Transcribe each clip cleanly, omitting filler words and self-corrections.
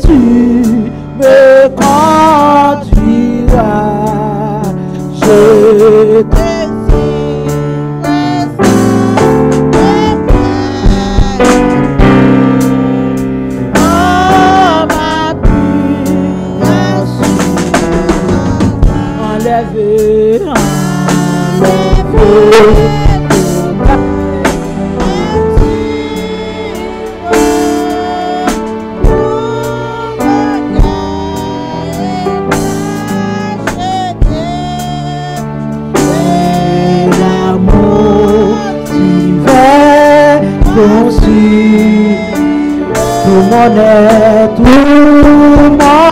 tu me conduiras. Je te tout mon être, tout mon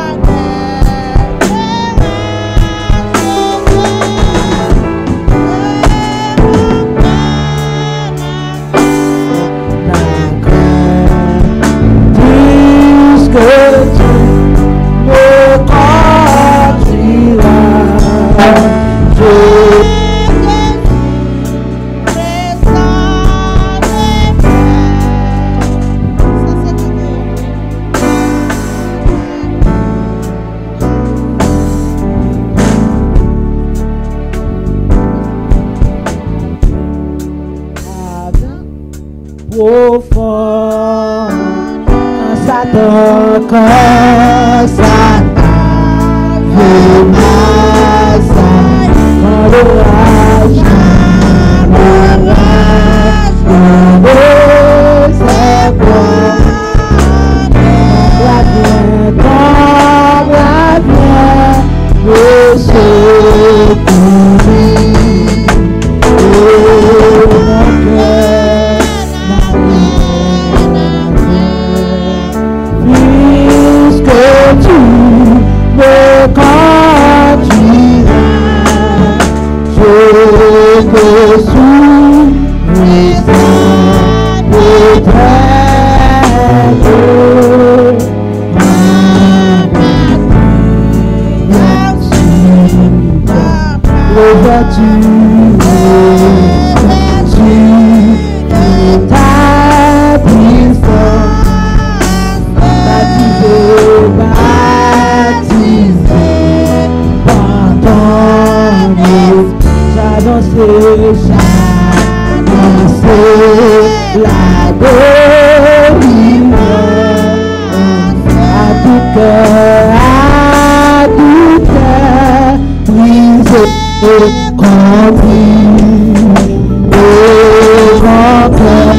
profond, quand Satan, veut m'assaillir, quand l'orage, c'est bon, comme la vient, me secourir, mon cœur. Puisque tu me conduiras, je te suivrai peut-être. Le vois-tu ta puissance, baptisé par ton esprit, j'annonce la délivrance à tout cœur brisé et conduit au grand cœur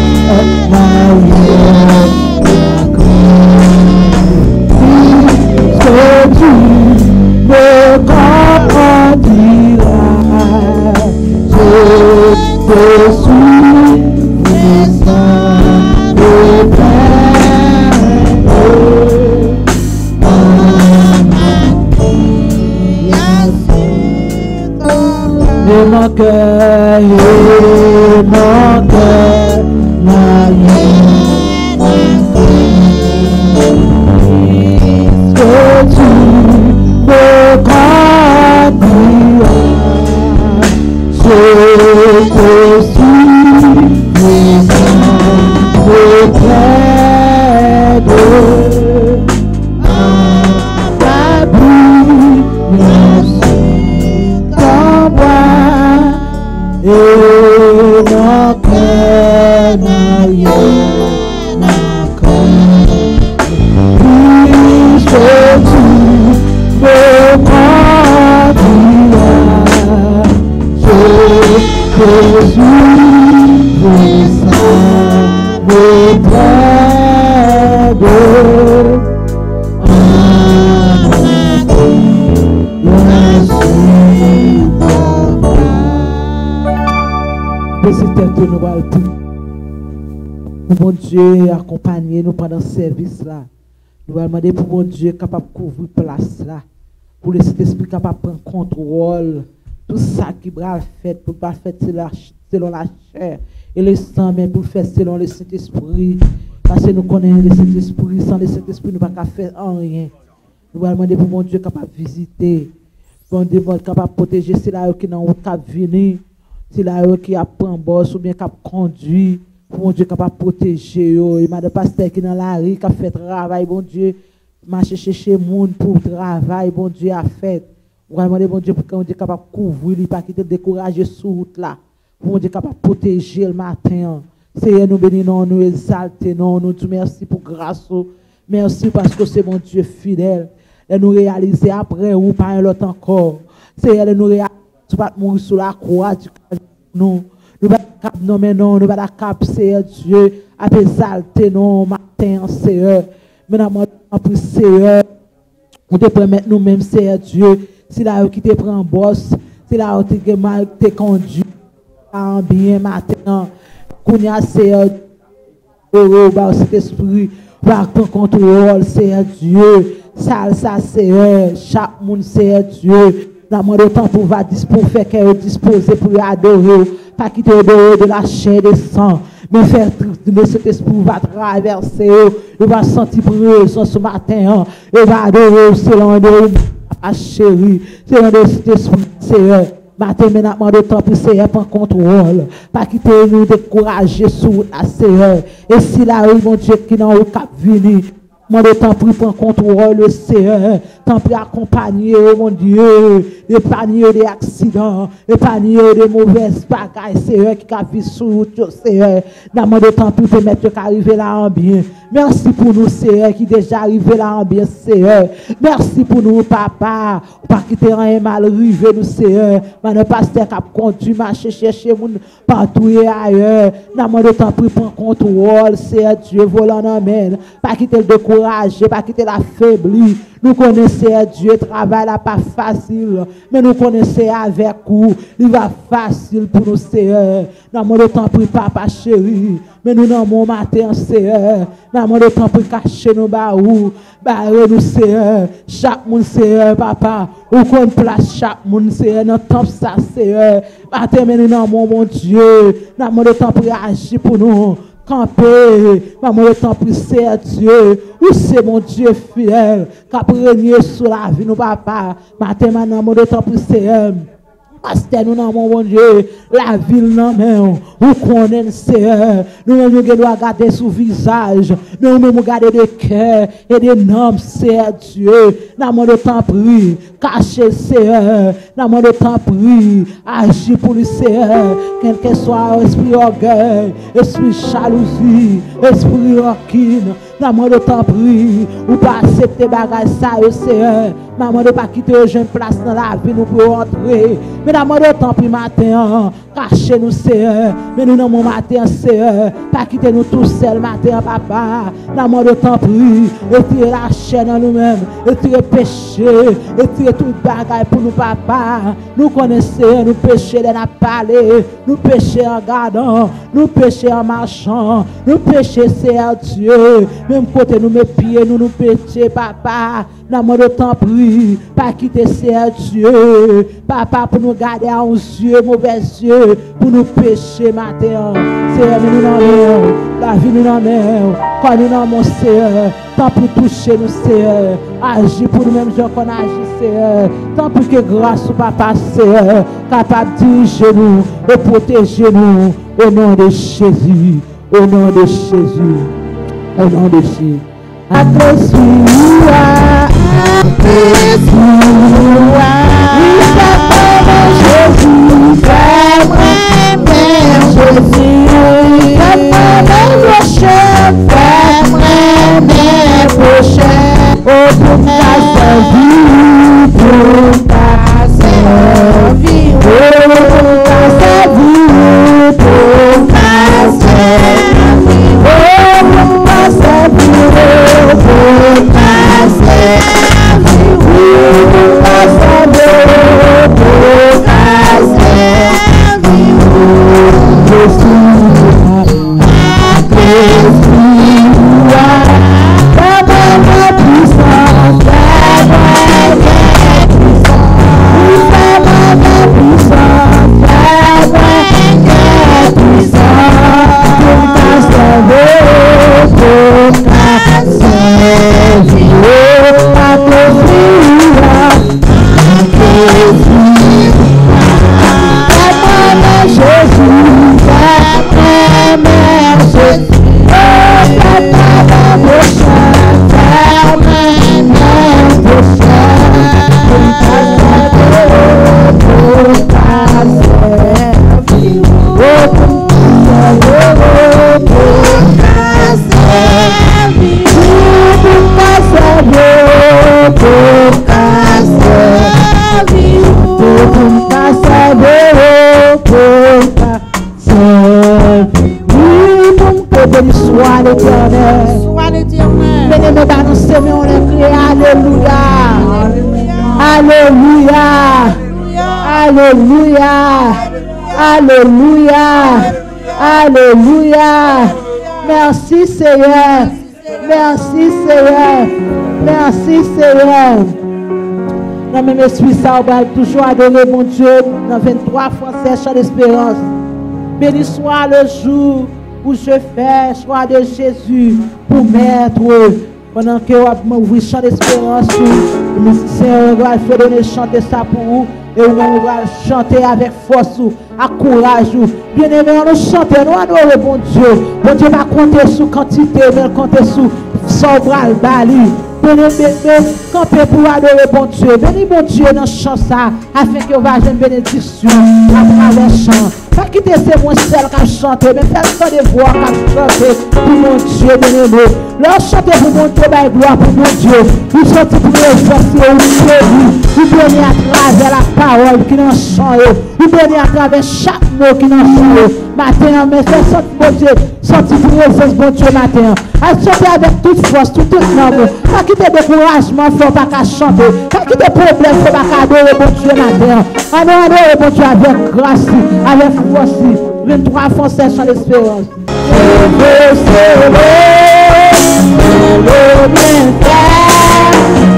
maillot. Puisque tu me conduiras, je te suivrai sans et mon cœur, la que tu me conduiras, je te suivrai sans Pour mon Dieu accompagner nous pendant ce service là. Nous allons demander pour mon Dieu capable de couvrir place là. Pour le Saint-Esprit capable de prendre contrôle. Tout ça qui va faire, pour pas faire selon la chair et le sang, mais pour faire selon le Saint-Esprit. Parce que nous connaissons le Saint-Esprit. Sans le Saint-Esprit, nous ne pouvons pas faire rien. Nous allons demander pour mon Dieu capable de visiter. Pour Dieu capable de protéger. C'est là qui n'ont pas venir. C'est là qui a pris un boss ou bien qui a conduit. Bon Dieu capable de protéger. Et madame pasteur qui est dans la rue, qui a fait travail, bon Dieu, marcher chercher monde pour travail, bon Dieu a fait. Vraiment, bon Dieu, pour qu'on soit capable de couvrir, pas quitter décourager sur route là. Pour qu'on soit capable de protéger le matin. Seigneur, nous bénissons, nous exaltons, nous disons merci pour grâce. Merci parce que c'est mon Dieu fidèle. Et nous réaliser après ou pas un autre encore. Seigneur, nous réaliser pas mourir sur la croix. Nous pas cap non mais non, nous pas cap Seigneur Dieu à exalter non matin Seigneur. Mais nous pour Seigneur, on te permettre nous-mêmes Seigneur Dieu, si là qui te prend boss, si là qui te mal te conduit en bien matin, qu'on y a Seigneur cet esprit va prendre contrôle Seigneur Dieu. Ça Seigneur, chaque monde Seigneur Dieu. Dans mon temps pour faire qu'elle dispose pour adorer, pas quitter de la chair et du sang, mais faire de cet esprit va traverser, il va sentir présence ce matin, il va adorer selon de ma chérie, selon de cet esprit, Seigneur. Matin, maintenant, de temps pour Seigneur prendre contrôle, pas quitter nous décourager sur la Seigneur. Et si là, mon Dieu, qui n'a au cap venu, mon Dieu, tant pis prendre contrôle, le Seigneur, tant pis accompagner, mon Dieu, épargner des accidents, épargner des mauvaises bagailles, Seigneur, qui a vu sur route, Seigneur. Dans mon Dieu, tant pis permettre qu'arriver là en bien. Merci pour nous, Seigneur, qui déjà arrivé là en bien, Seigneur. Merci pour nous, Papa, pas quitter un mal arrivé, nous, Seigneur. Mais le pasteur qui a conduit, marcher, chercher, partout et ailleurs. Dans mon Dieu, tant pis prendre contrôle, Seigneur, Dieu, volant amène. Pas quitter le décourager, pas quitter la faiblir. Nous connaissons Dieu, travail là pas facile, mais nous connaissons avec vous, il va facile pour nous, Seigneur. Dans mon temps pour papa chéri, mais nous dans mon matin, Seigneur. Dans mon temps pour cacher nos baous, nous, Seigneur. Chaque monde, Seigneur, papa, ou qu'on place chaque monde, Seigneur, dans temps ça, Seigneur. Matin, mais nous dans mon Dieu, dans mon temps pour agir pour nous. Camper, maman, le temps pour Dieu, où c'est mon Dieu fidèle, qui a régné sur la vie, nous, papa, matin, maintenant, mon temps pour Pasteur, nous n'avons mon Dieu, la ville non mais où connaît Seigneur, nous nous devons garder sous visage, nous nous garder des cœurs et des noms, Seigneur Dieu, dans mon temps pris, cacher Seigneur, dans mon temps pris, agir pour le Seigneur, quel que soit esprit orgueil, esprit jalousie, esprit rancune, dans mon temps pris, ou pas accepter bagage ça, Seigneur, maman ne pas quitter une place dans la vie, nous pouvons entrer. Mais dans mon temps puis matin, cachez nous, Seigneur. Mais nous dans mon matin, Seigneur, pas quitter nous tous seuls matin, papa. Dans mon temps puis, et tirer la chaîne en nous-mêmes, et tirer péché, et tirer tout bagaille pour nous, papa. Nous connaissons, nous péchons dans la parler, nous péchons en gardant, nous péchons en marchant, nous péchons, Seigneur Dieu. Même côté nous, mes pieds, nous péchons, papa. Dans mon temps pris, pas quitter Seigneur Dieu, papa, pour nous garder à uns yeux, mauvais yeux, pour nous pécher matin. Seigneur, nous n'en avons, la vie nous n'en avons, quand nous n'en avons, Seigneur, tant pour toucher nous, Seigneur, agir pour nous-mêmes, gens qu'on agit, Seigneur, tant pour que grâce au papa, Seigneur, capable de diriger nous et protéger nous, au nom de Jésus, au nom de Jésus, au nom de Jésus. Abençoa, abençoa, Jesus, fais-moi Jésus, fais-moi le chef, fais-moi mes prochains, oh pour ta servir, pour ta servir, oh pour ta servir, pour ta servir, oh pour ta servir. Jesus. Béni soit l'Éternel. Béni-nous dans nos semis, on est crié Alléluia. Alléluia. Alléluia. Alléluia. Alléluia. Merci Seigneur. Merci Seigneur. Merci Seigneur. Dans mes esprits, ça va toujours adorer mon Dieu. Dans 23 Français, chant d'espérance. Béni soit le jour où je fais choix de Jésus pour mettre. Pendant que vous chant d'espérance, le Seigneur va faire donner chanter ça pour vous. Et on va chanter avec force, avec courage. Bien aimé, on nous chanter, nous adorons bon Dieu. Bon Dieu va compter sur quantité, mais compter sur son bras le bali. Camper pour adorer bon Dieu. Bénis bon Dieu dans le chant ça, afin que vous ayez une bénédiction à travers le chant. Pas quitter ces mots seuls qui chantent, mais faire ça des voix qui chantent pour mon Dieu, bien-aimé. Leur chanter pour mon Dieu, bah gloire pour mon Dieu. Vous chantez pour les exercer, vous bénissez à travers la parole qui n'en chante, vous bénissez à travers chaque mot qui n'en chante. Matin, mais c'est ça, mon Dieu, sorti pour les exercer, bon Dieu, matin. À chanter avec toute force, toute nombre. Pas quitter découragement, il ne faut pas qu'à chanter. Pas quitter problème, il ne faut pas qu'à adorer bon Dieu, matin. Adorer bon Dieu avec grâce, avec force. 23 Français chant l'espérance. Je veux sauver le bienfait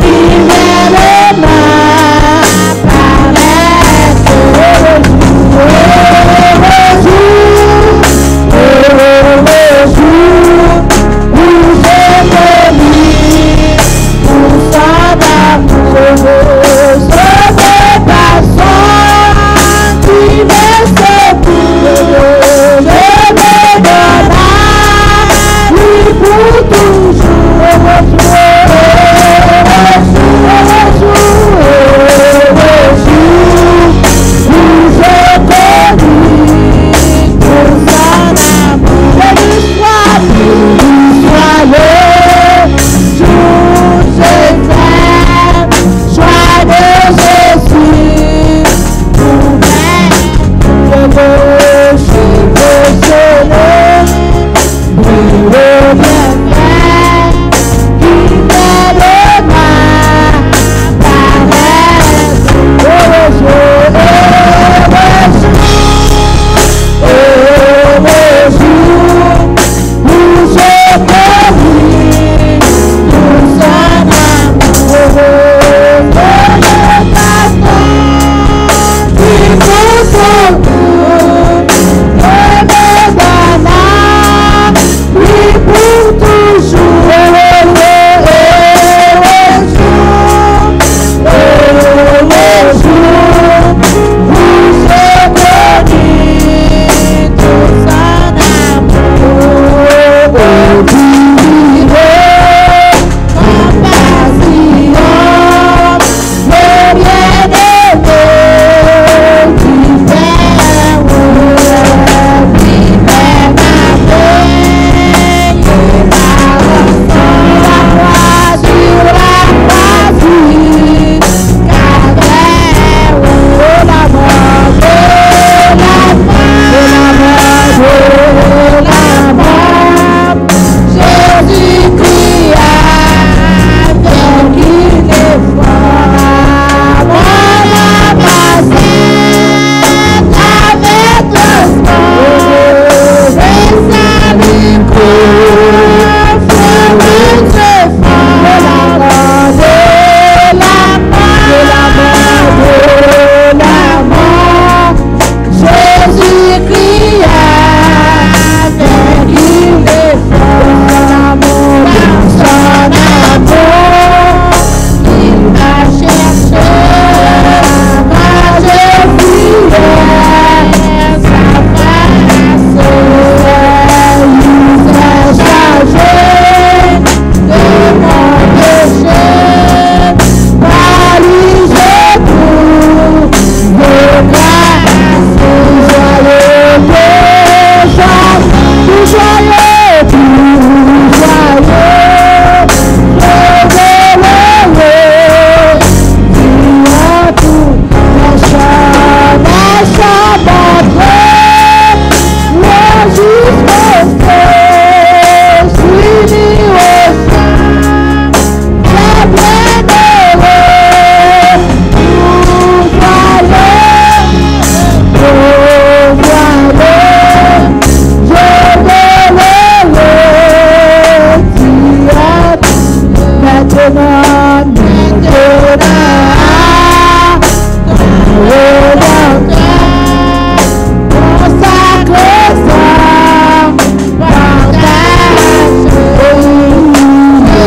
qui m'aime m'apparaître le jour où je me lis pour ça d'amour. Je veux sauver personne qui me secoue. Je me donne lui pour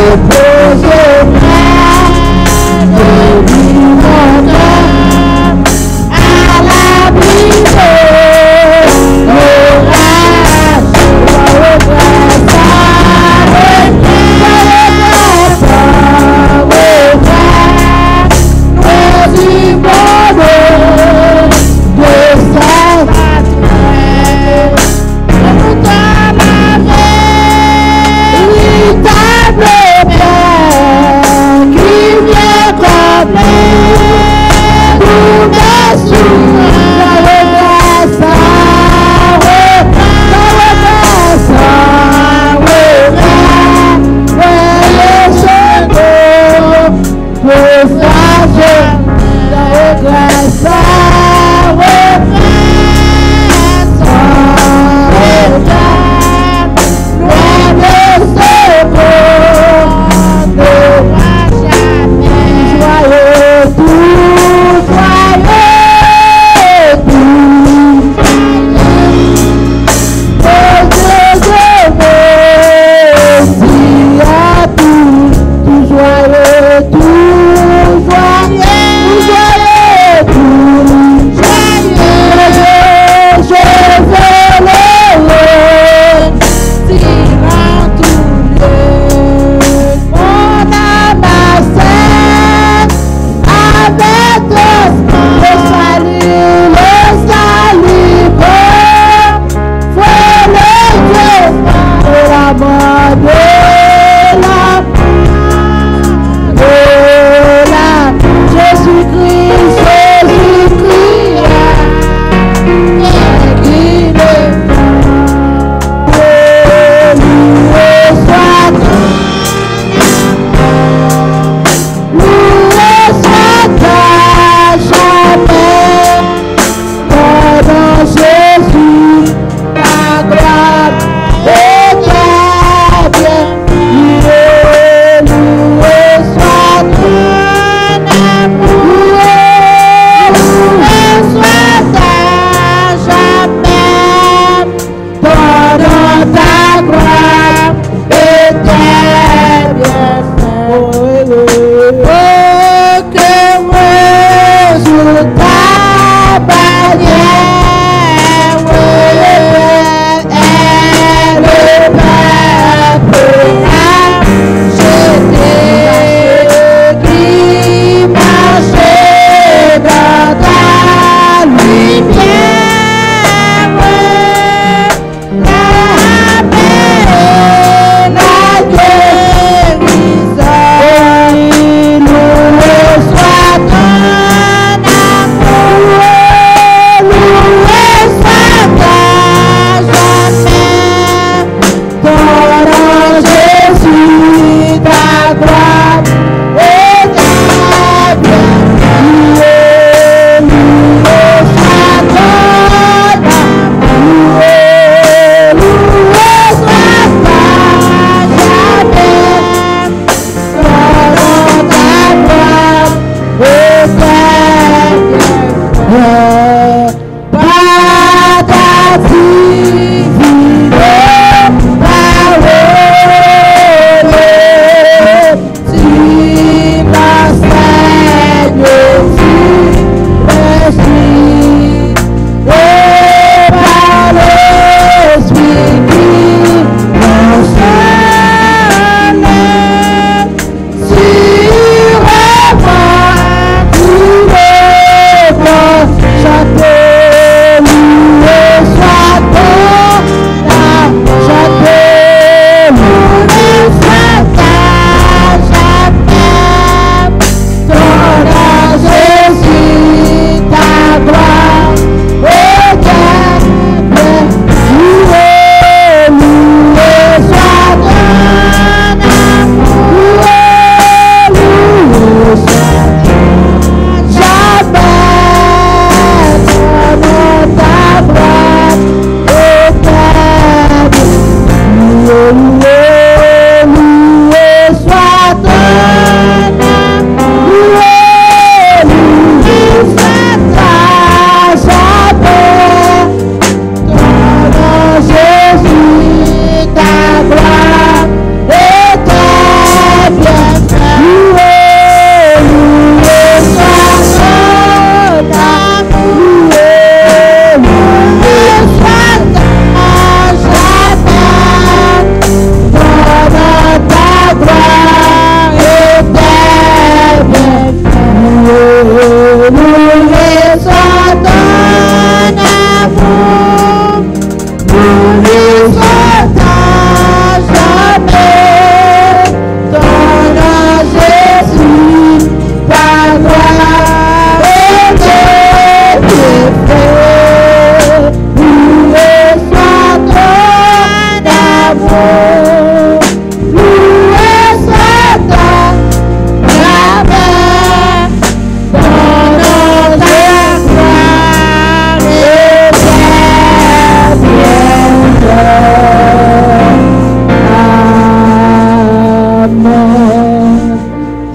Table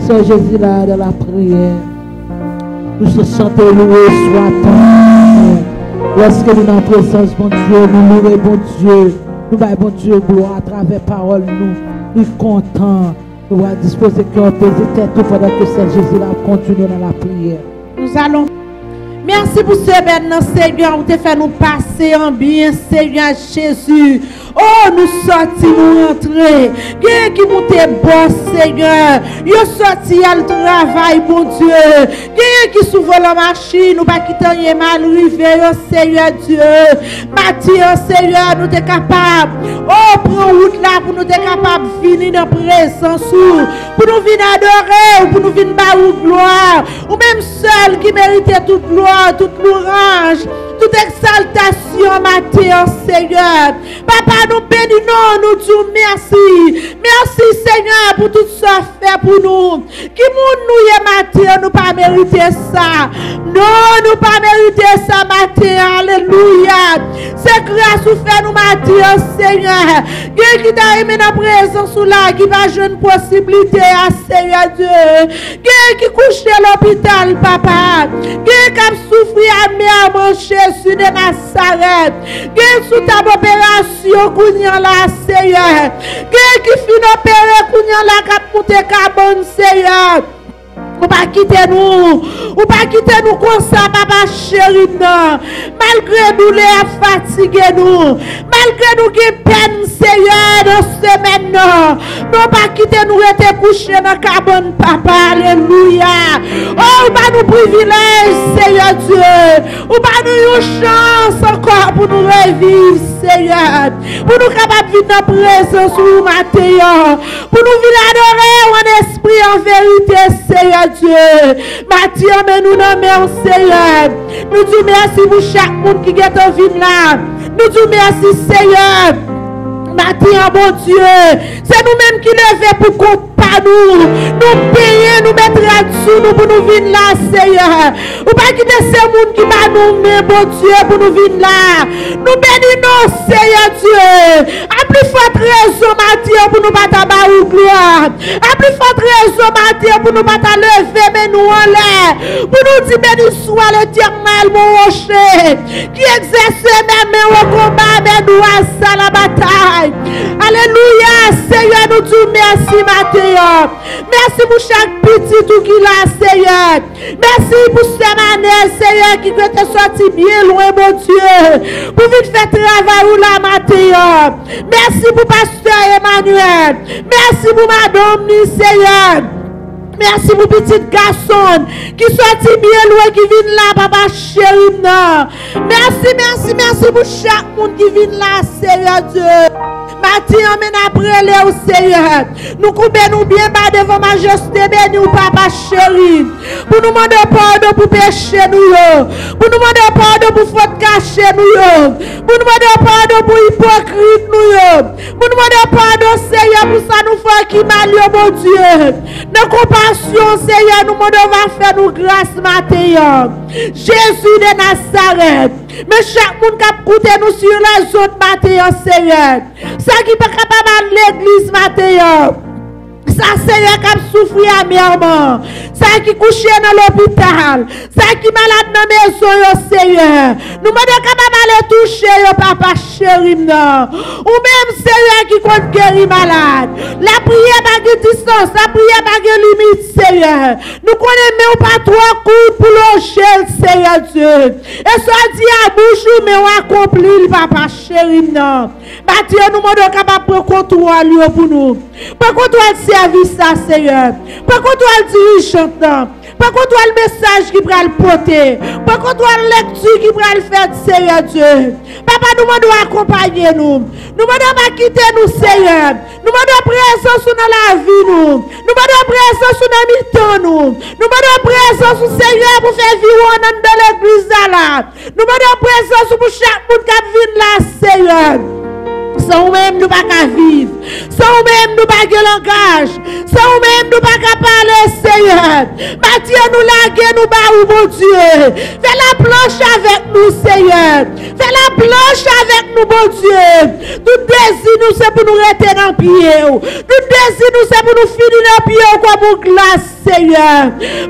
Seigneur Jésus là dans la prière. Nous se chantons louer soit ton. Lorsque nous dans la présence, bon Dieu, nous louons, bon Dieu. Nous baillons, bon Dieu, gloire à travers parole. Nous contents. Nous allons disposer cœur, poser tête pendant que Seigneur Jésus là continue dans la prière. Nous allons. Merci pour ce maintenant, Seigneur, vous te fait nous passer en bien, Seigneur Jésus. Oh, nous sortis, nous rentrer. Quelqu'un qui monte bon, Seigneur. Yo sorti à le travail, bon Dieu. Quelqu'un qui s'ouvre la machine, nous pas quitter mal rivé, Seigneur Dieu. Matin, Seigneur, nous sommes capables. Oh, prends route là pour nous être capables de venir dans la présence. Pour nous venir adorer, pour nous venir battre gloire. Ou même seul qui méritait toute gloire, toute louange, toute exaltation, matin, Seigneur. Papa, nous bénissons, nous disons merci. Merci, Seigneur, pour tout ça fait pour nous. Qui nous y matin, nous pas mérité ça. Non, nous pas mérité ça, matin. Alléluia. C'est grâce ou fait nous matin, Seigneur. Qui t'a aimé dans la présence là, qui va jouer une possibilité à Seigneur Dieu. Qui couche à l'hôpital, papa. Qui a souffert amèrement Jésus de Nazareth. Qui sous ta opération, Kounia la Seigneur. Qui finit opérer Kounia la cap monter cabane, Seigneur. Ou pas quitter nous. Ou pas quitter nous comme ça, papa chéri. Malgré nous, les fatigués nous. Malgré nous qui peine, Seigneur, dans ce semaine. Nous pas quitter nous rester couchés dans la cabane, papa. Alléluia. Oh, ou pas nous privilèges, Seigneur Dieu. Ou pas nous une chance encore pour nous revivre, Seigneur. Pour nous capables de vivre dans la présence du matin. Pour nous vivre adorer en esprit, en vérité, Seigneur Dieu. Matin, mais nous nommons Seigneur. Nous disons merci pour chaque monde qui est en vie là. Nous disons merci, Seigneur. Matin, bon Dieu. C'est nous-mêmes qui levons pour qu'on nous. Nous payer, nous mettre là-dessous, nous pour nous venir là, Seigneur. Ou pas quitter ces monde qui va nous mettre, bon Dieu, pour nous venir là. Nous bénissons, Seigneur Dieu. À plus forte raison, Matin, pour nous battre à ou gloire. À plus forte raison, Matin, pour nous battre à lever, mais nous en l'air. Pour nous dire, béni soit l'Éternel, mon rocher, qui exerce mes mains au combat, mes doigts à la bataille. Alléluia, Seigneur, nous disons merci, Matin. Merci pour chaque petit tout qu'il a, Seigneur. Merci pour cette année, Seigneur, qui peut te sortir bien loin, mon Dieu. Pour vite faire travail ou la matin. Merci pour Pasteur Emmanuel. Merci pour Madame, Seigneur. Merci pour petit garçon qui sortit bien loin, qui vient là, papa chéri. Merci pour chaque monde qui vient là, Seigneur Dieu. Matin, amène après le Seigneur. Nous coupons nous bien bas devant majesté, béni ou papa chéri. Pour nous demander pardon pour péché nous. Pour nous demander pardon pour faute cachée nous. Pour nous demander pardon pour hypocrite nous. Pour nous demander pardon, Seigneur, pour ça nous fait qui mal, mon Dieu. Nos compassion, Seigneur, nous demandons faire nous grâce matin. Jésus de Nazareth. Mais chaque monde qui a écouté nous sur les autres matin, Seigneur. Ça qui n'est pas capable de l'église matin. Ça, Seigneur, qui a souffert amèrement. Ça qui couché dans l'hôpital. Ça qui malade dans la maison, Seigneur. Nous sommes capables de toucher, papa chéri. Ou même, Seigneur, qui compte guérir malade. La prière n'a pas de distance. La prière n'a pas de limite, Seigneur. Nous connaissons pas trois coups pour loger, Seigneur Dieu. Et soit dit à bouche, mais on accomplit, papa chéri. Mathieu, nous sommes capables de contrôler pour nous. Par contre, service ça, Seigneur. Par contre, le dirigeant. Par contre, le message qui va le porter. Par contre, la lecture qui va le faire, Seigneur Dieu. Papa, nous devons accompagner nous. Nous devons pas quitter nous, Seigneur. Nous devons présence dans la vie, nous. Nous devons présence dans la mi-temps, nous. Nous devons présence, Seigneur, pour faire vivre dans l'église là. Nous devons présence pour chaque monde qui vient là, Seigneur. Sans même nous pas qu'à vivre. Sans nous-mêmes, nous pas de langage. Sans nous-mêmes, nous pas qu'à parler, Seigneur. Mathieu, nous laguer, nous baou, mon Dieu. Fais la planche avec nous, Seigneur. Fais la planche avec nous, mon Dieu. Tout désir, nous, c'est pour nous rester dans le pied. Tout désir, nous, c'est pour nous finir dans le pied comme une glace, Seigneur.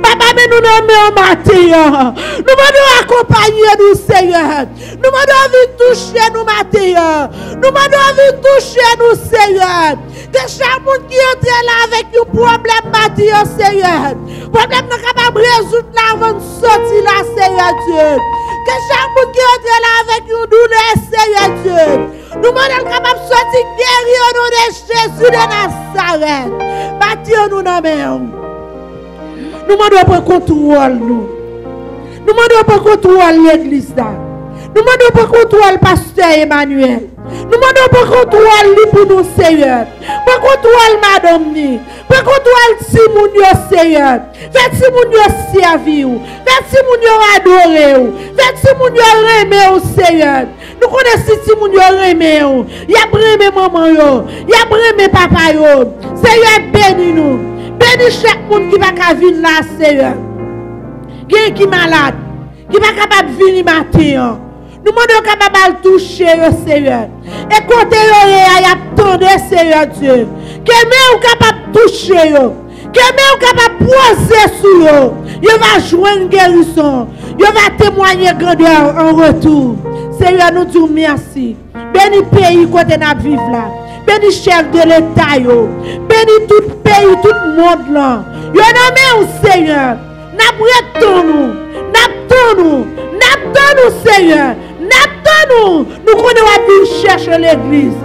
Papa, mais nous nommons au matin. Nous voulons accompagner nous, Seigneur. Nous voulons toucher nous, matin. Nous voulons toucher nous, Seigneur. Que chaque monde qui entre là avec un problème, matin, Seigneur. Problème n'est capable de résoudre là avant de sortir là, Seigneur Dieu. Que chaque monde qui entre là avec une douleur, Seigneur Dieu. Nous sommes capables de sortir guéri au nom de Jésus de Nazareth. Matin, nous nommons. Nous demandons pour contrôle nous. Nous demandons pour contrôle l'église là. Nous demandons pour contrôle pasteur Emmanuel. Nous demandons pour contrôle pour nous, Seigneur. Pour contrôle madame ni. Pour contrôle Simounio, Seigneur. Faites Simounio servir. Faites Simounio adorer. Faites Simounio aimer, Seigneur. Nous connaissons Simounio aimer. Il y a brûlé maman yo. Il y a brûlé papa yo. Seigneur, bénis nous. Bénis chaque monde qui va venir là, Seigneur. Qui est malade. Qui va capable de venir matin. Nous demandons capable de toucher, Seigneur. Et quand il y a attendre, Seigneur Dieu. Que nous capable de toucher. Que nous capable de poser sur eux. Il va jouer une guérison. Il va témoigner grandeur en retour. Seigneur, nous disons merci. Bénis le pays côté nous vivons là. Bénis chef de l'État. Bénis tout le pays, tout le monde là. Nous nommons Seigneur. Nous Seigneur. Nous connaissons chercher l'église.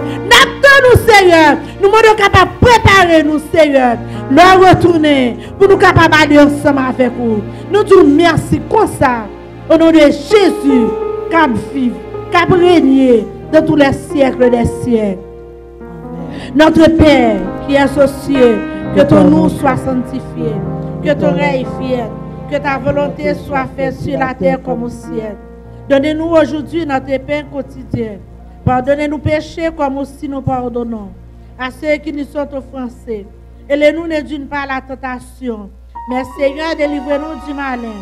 Nous, Seigneur. Nous sommes capables de préparer nous, Seigneur. Leur retourner pour nous capables d'aller ensemble avec vous. Nous disons merci comme ça. Au nom de Jésus, cap vivre, cap régner dans tous les siècles des siècles. Notre Père qui est associé, que ton nom soit sanctifié, que ton règne vienne, que ta volonté soit faite sur la terre comme au ciel. Donnez-nous aujourd'hui notre pain quotidien. Pardonnez-nous péchés comme aussi nous pardonnons à ceux qui nous sont offensés. Et ne nous n'induis pas la tentation. Mais Seigneur, délivre-nous du malin.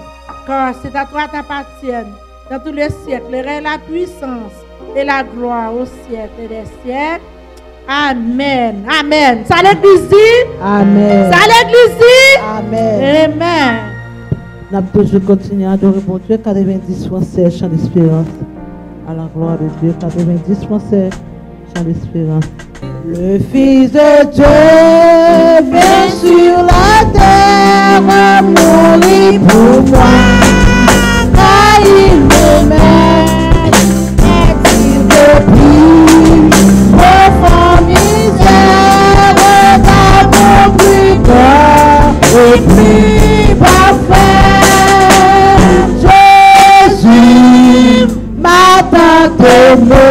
Car c'est à toi t'appartiennent dans tous les siècles, la puissance et la gloire au siècle des siècles. Amen. Amen. Ça l'église dit? Amen. Ça l'église dit? Amen. Amen. Nous avons toujours continué à adorer mon Dieu, 90 Français, chant d'espérance. À la gloire de Dieu, 90 Français, chant d'espérance. Le Fils de Dieu vient sur la terre, mourir pour moi, car il m'aime, est-il depuis, profond misère, d'amour plus grand et plus parfait. Jésus m'a tant aimé,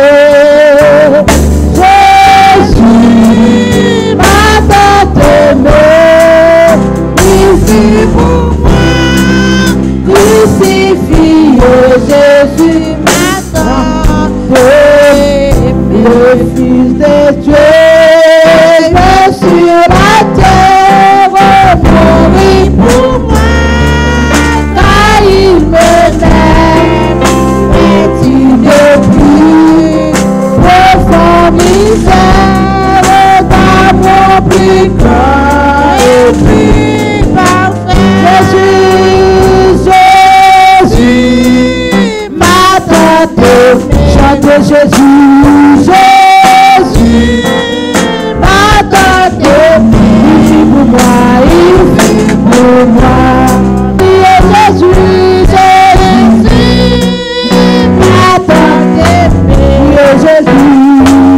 Jésus m'a tant aimé, il fut pour moi crucifié, Jésus m'a tant aimé, le Fils de Dieu est sur la terre, mourir pour moi, car il m'aime, est-il depuis profond misère, d'amour plus grand et plus parfait. Jésus m'a tant aimé, chante Jésus, Jésus m'a tant aimé, il vit pour moi, il vit pour moi. Jésus, Jésus m'a tant aimé, Jésus,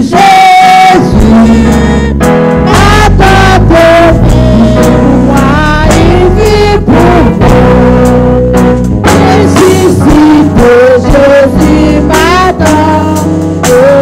Jésus m'a tant aimé, pour moi, il vit pour moi. Jésus m'a tant aimé.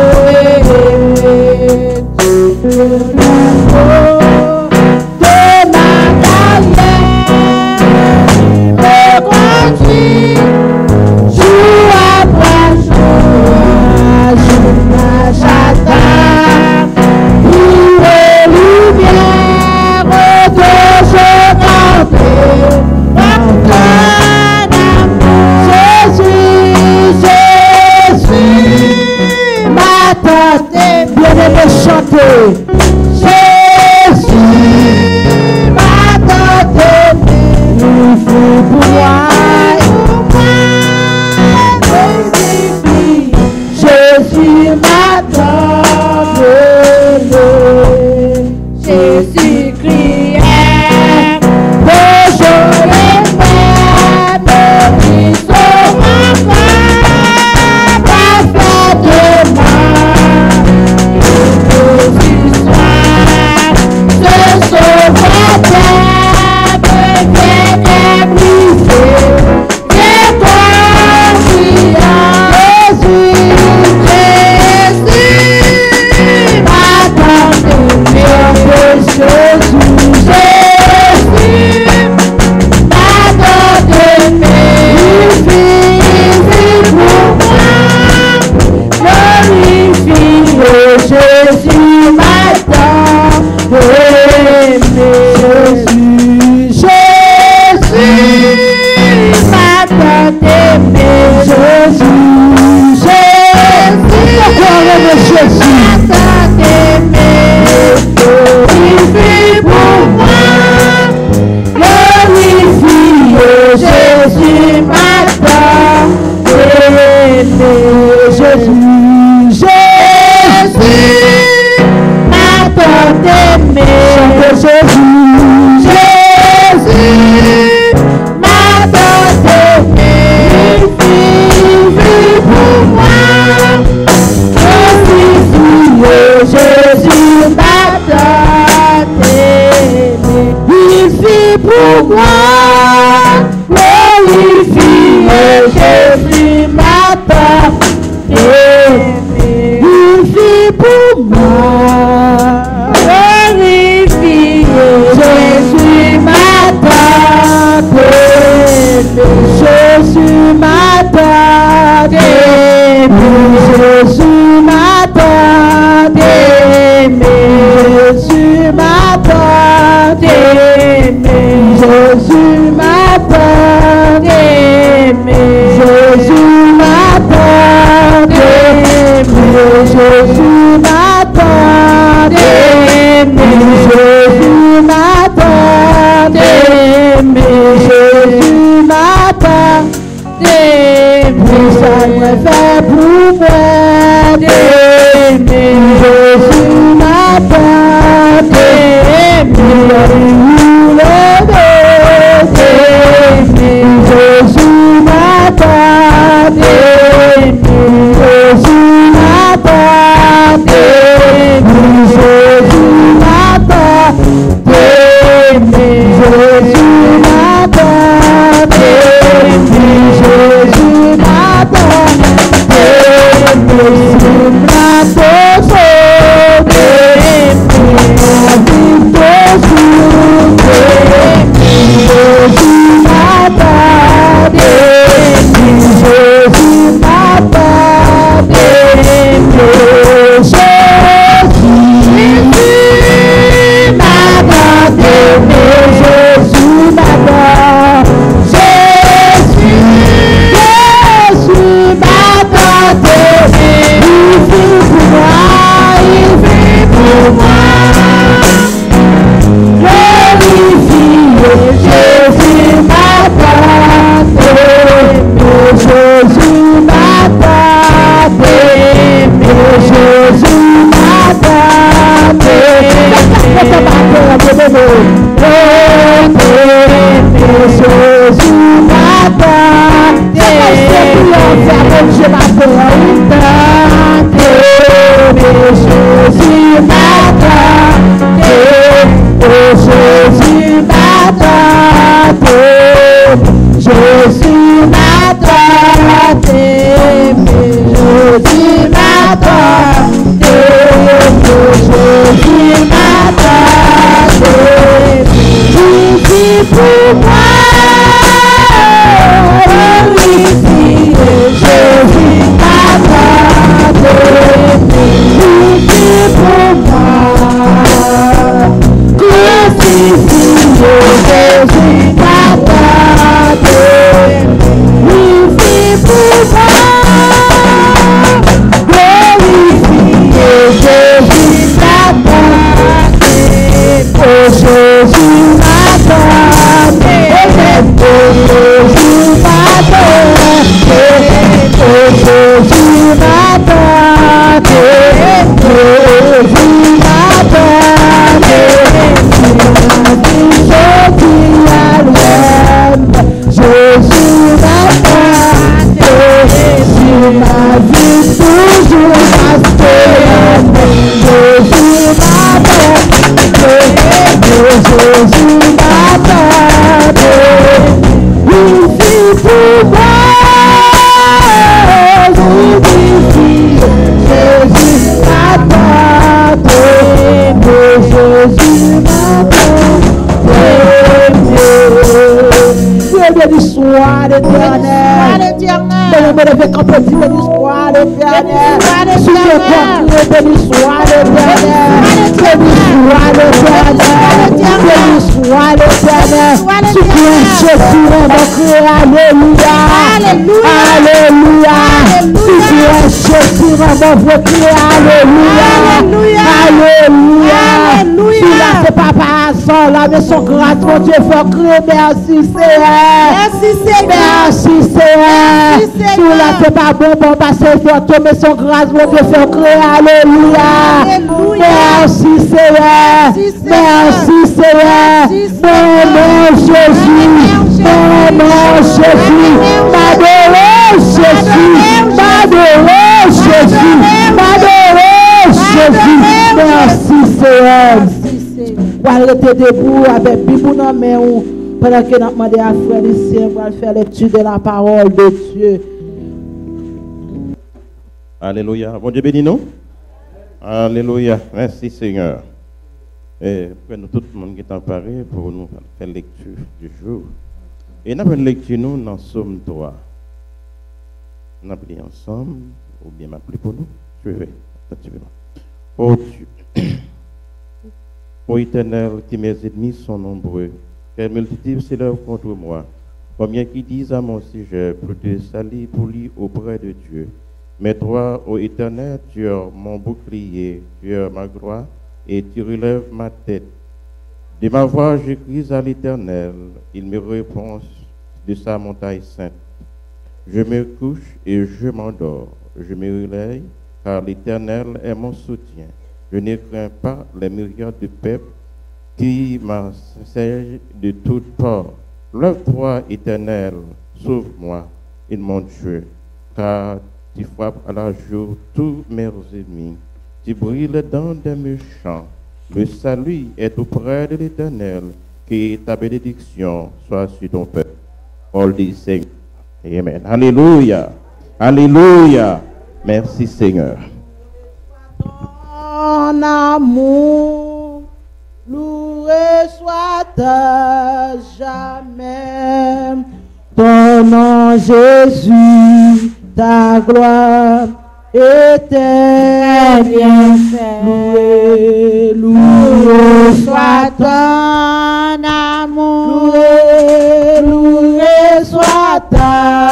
Avec un petit béni soit l'Éternel. Sous tes portes, béni soit l'Éternel. Béni soit l'Éternel. Béni soit l'Éternel. Sous qui Jésus est notre Alléluia. Alléluia. Sous qui Jésus est notre Alléluia. Alléluia. Sous là c'est papa. sang, la maison grâce, mon Dieu, faut crier merci Seigneur. Merci Seigneur. Merci Seigneur. Tout là, c'est pas bon, parce qu'il faut tomber son grâce, mon Dieu, faut crier alléluia. Merci Seigneur. Merci Seigneur. Mon nom Jésus. Mon nom Jésus. M'adorer Jésus. M'adorer Jésus. M'adorer Jésus. Merci Seigneur. Pour rester debout avec Bibou dans main pendant que nous demandons à frère ici pour faire lecture de la parole de Dieu. Alléluia. Bon Dieu bénis nous. Alléluia. Merci Seigneur. Et pour nous tout le monde qui est emparé pour nous faire lecture du jour. Et nous avons une lecture nous dans Somme 3. Nous avons prié ensemble, ou bien m'appeler pour nous. Suivez. Oh Dieu. Ô Éternel, qui mes ennemis sont nombreux, quelle multitude s'élève contre moi. Combien qui disent à mon sujet, pour te salir pour lui auprès de Dieu. Mais toi, ô Éternel, tu es mon bouclier, tu es ma gloire, et tu relèves ma tête. De ma voix, je crie à l'Éternel, il me répond de sa montagne sainte. Je me couche et je m'endors, je me relève, car l'Éternel est mon soutien. Je ne crains pas les myriades de peuples qui m'assiègent de toutes parts. Lève-toi, Éternel, sauve-moi, il mon Dieu, car tu frappes à la jour tous mes ennemis. Tu brilles dans des méchants. Le salut est auprès de l'Éternel, que ta bénédiction soit sur ton peuple. All the Seigneur. Amen. Alléluia. Alléluia. Merci Seigneur. Ton amour, loué soit-à jamais. Ton nom Jésus, ta gloire éternelle. Loué, loué soit ton amour. Loué, loué soit-à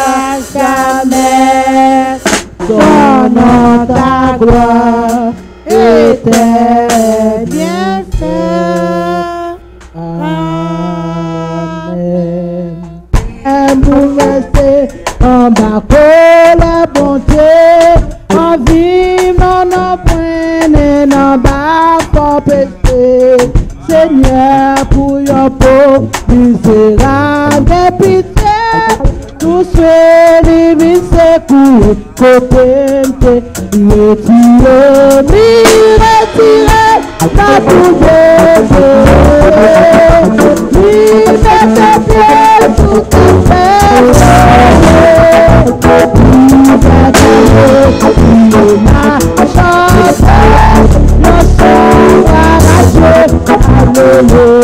jamais. Ton nom, ta gloire était bien fait. Amen. Un bouleversé en bas la bonté, en vie mon empreinte en bas pour péché. Seigneur, pour yon peau misérable de pitié, tous ceux qui secours, copente, retirez, ta pouvez, liberté pied, tout à fait, ma chance, le son arraché, alléluia.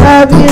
Every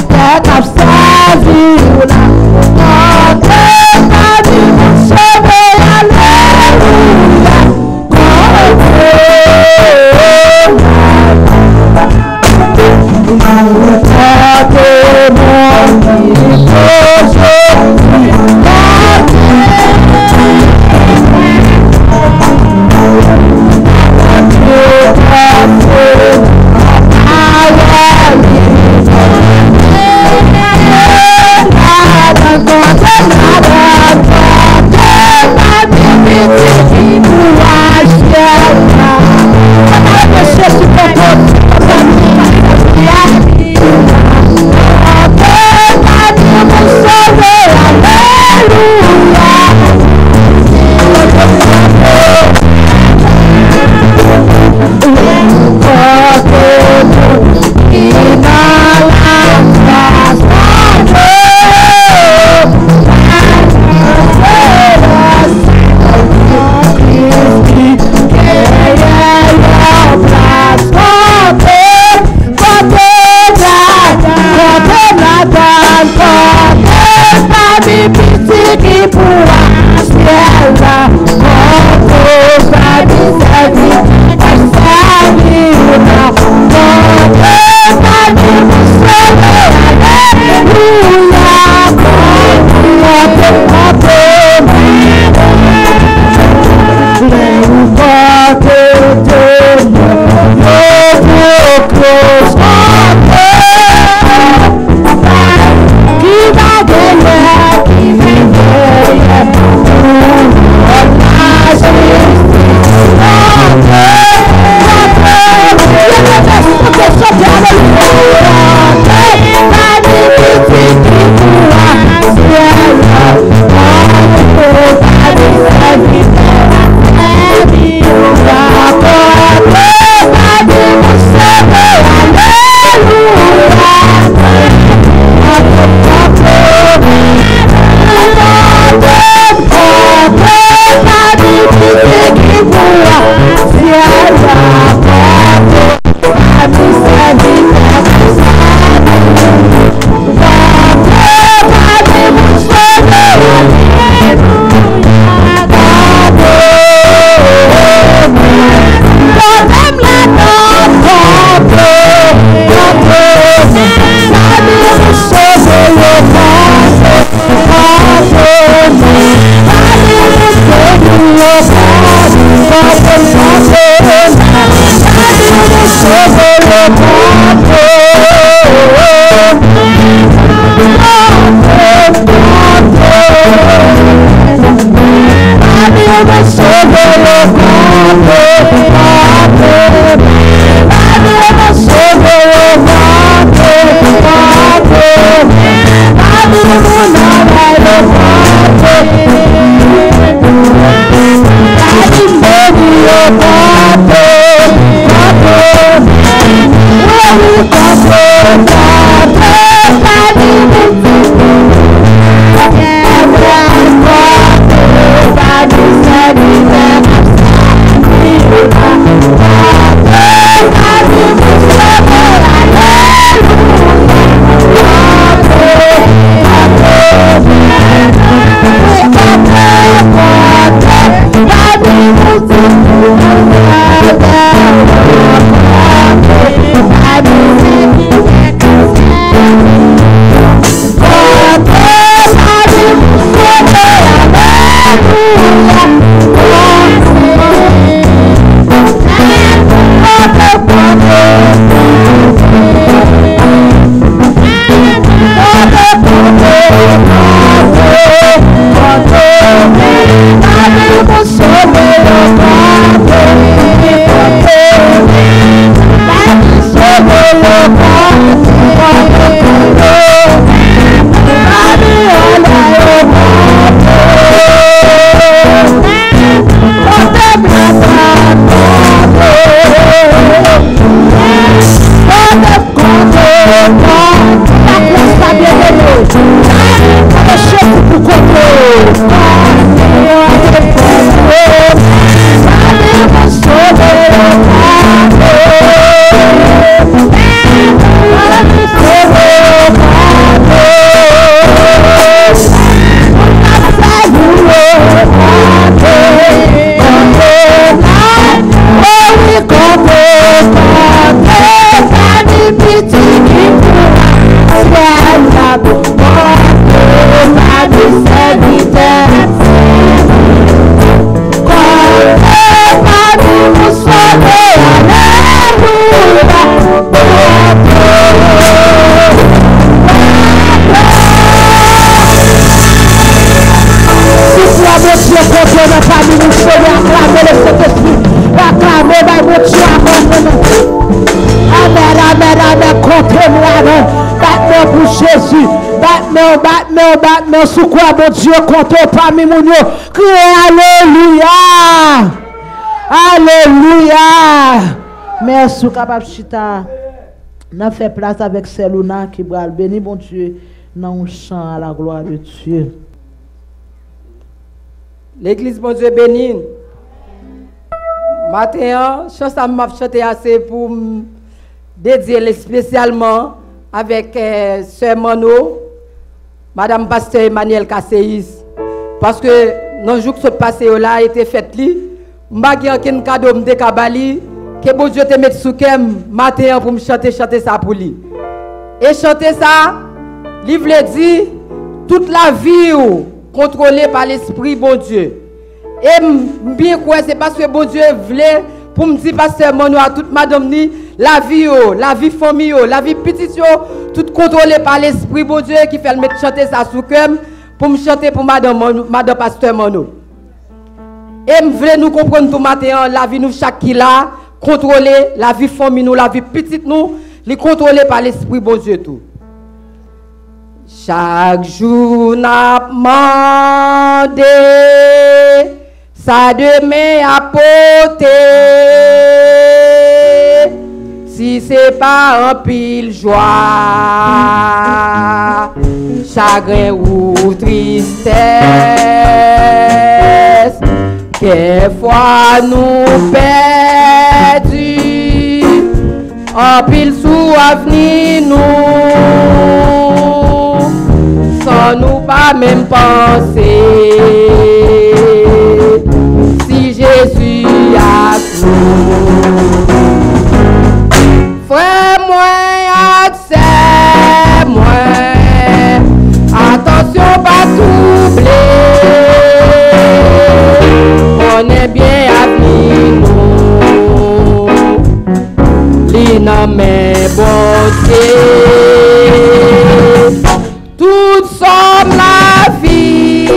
Battement sous quoi bon Dieu compte parmi mon Dieu. Criez alléluia. Alléluia. Merci capable chita. N'a fait place avec Seluna qui va bénir bon Dieu dans un chant à la gloire de Dieu. L'église bon Dieu béni. Matin, chance à m'a chanter assez pour dédier spécialement avec Sœur Mano, Madame Pasteur Emmanuel Kasséis, parce que dans le jour que ce passé là a été fait li, m'a gagné un cadeau de kabali que bon Dieu te mette sous kem matin pour me chanter ça pour lui. Et chanter ça, il veut dire toute la vie contrôlée par l'esprit bon Dieu. Et bien quoi c'est parce que bon Dieu voulait pour me dire pasteur Mano à toute madame ni la vie famille, la vie petite, tout contrôlé par l'esprit bon Dieu qui fait me chanter ça sous cœur pour me chanter pour madame pasteur Mano. Et me voulez nous comprendre tout matin la vie nous chaque qui là contrôlé, la vie famille nous, la vie petite nous, les contrôlé par l'esprit bon Dieu tout. Chaque jour n'a demandé ça demain à porter. Si c'est pas un pile joie, chagrin ou tristesse, quelquefois nous perdus, en pile sous avenir nous, sans nous pas même penser, si Jésus a nous. Frère moi, accès moi, attention pas troubler. On Tout somme la vie,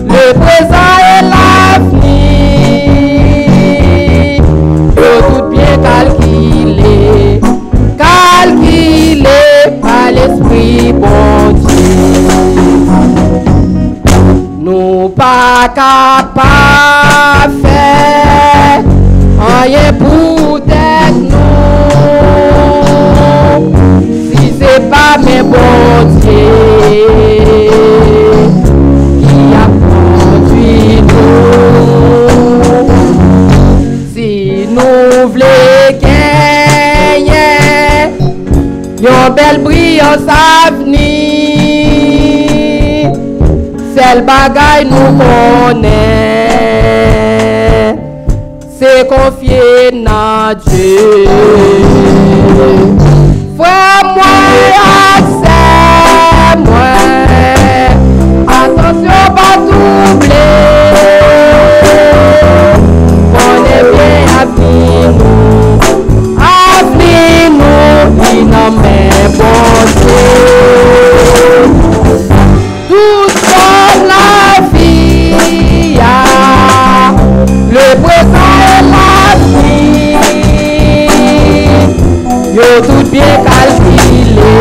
le présent et l'avenir, tout bien calculé par l'Esprit bon Dieu. Nous pas capables de faire rien pour être nous, si c'est pas mes bon Dieu qui a conduit nous. Si nous voulons gagner une belle brillance avenir, c'est le bagaille nous connaît, c'est confier dans Dieu. Frère moi, accès moi, attention pas doubler, on est bien avenir nous, il n'en met bon Dieu. Tout comme la vie, le présent et l'avenir, yo tout bien calculé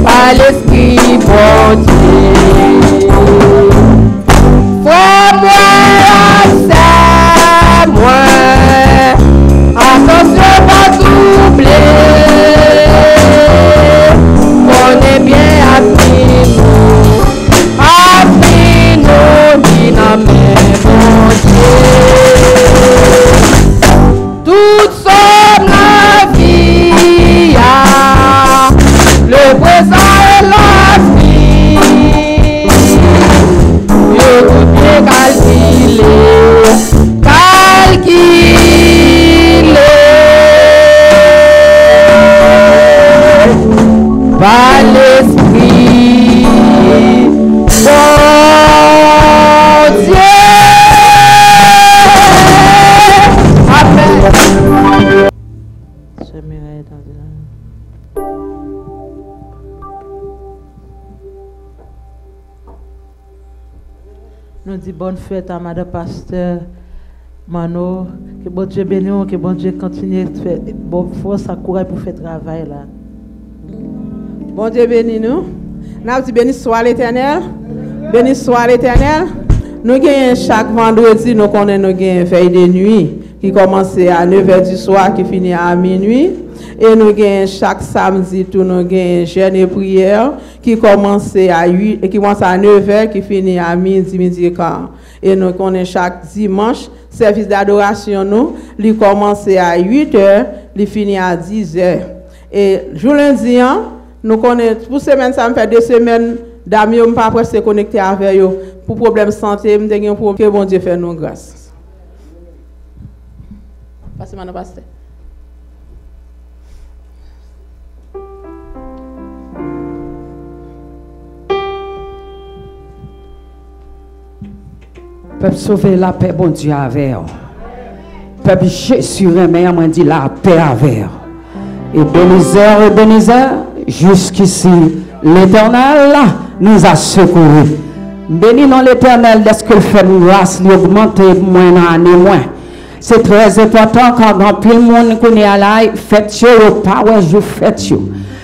par l'Esprit bon Dieu. Frère moi, c'est moi, attention pas doubler, on est bien nous, dit dans mes bon Dieu. Toute somme la vie, le présent et l'avenir, yo tout bien calculé par l'Esprit bon Dieu. Amen. Nous disons bonne fête à Madame Pasteur Mano, que bon Dieu bénisse, que bon Dieu continue de faire bonne force à courir pour faire travail là. Bon Dieu bénis nous. Nous avons dit béni soit l'Éternel. Béni soit l'Éternel. Nous gagnons chaque vendredi, nous connaissons une veille de nuit qui commence à 9h du soir, qui finit à minuit. Et nous gagnons chaque samedi, nous gagnons jeûne et prière qui commence à 9h, qui finit à midi et quart. Et nous connaissons chaque dimanche, service d'adoration, nous commence à 8h, il finit à 10h. Et jour lundi, nous connaissons, pour semaine, ça me fait 2 semaines d'amis, je ne suis pas presque connecté avec eux. Pour problème de santé, je suis pour que bon Dieu fasse nous grâce. Passez-moi dans le pasteur. Peuple sauver la paix, bon Dieu avec vous. Peuple Jésus remet, on dit la paix avec vous. Ebenezer, jusqu'ici, l'Éternel nous a secourus. Béni dans l'Éternel, est-ce que le fait de grâce l'augmente moins en année moins. C'est très important quand grand pile monde connaît à la fête yo pas ouais je fête yo.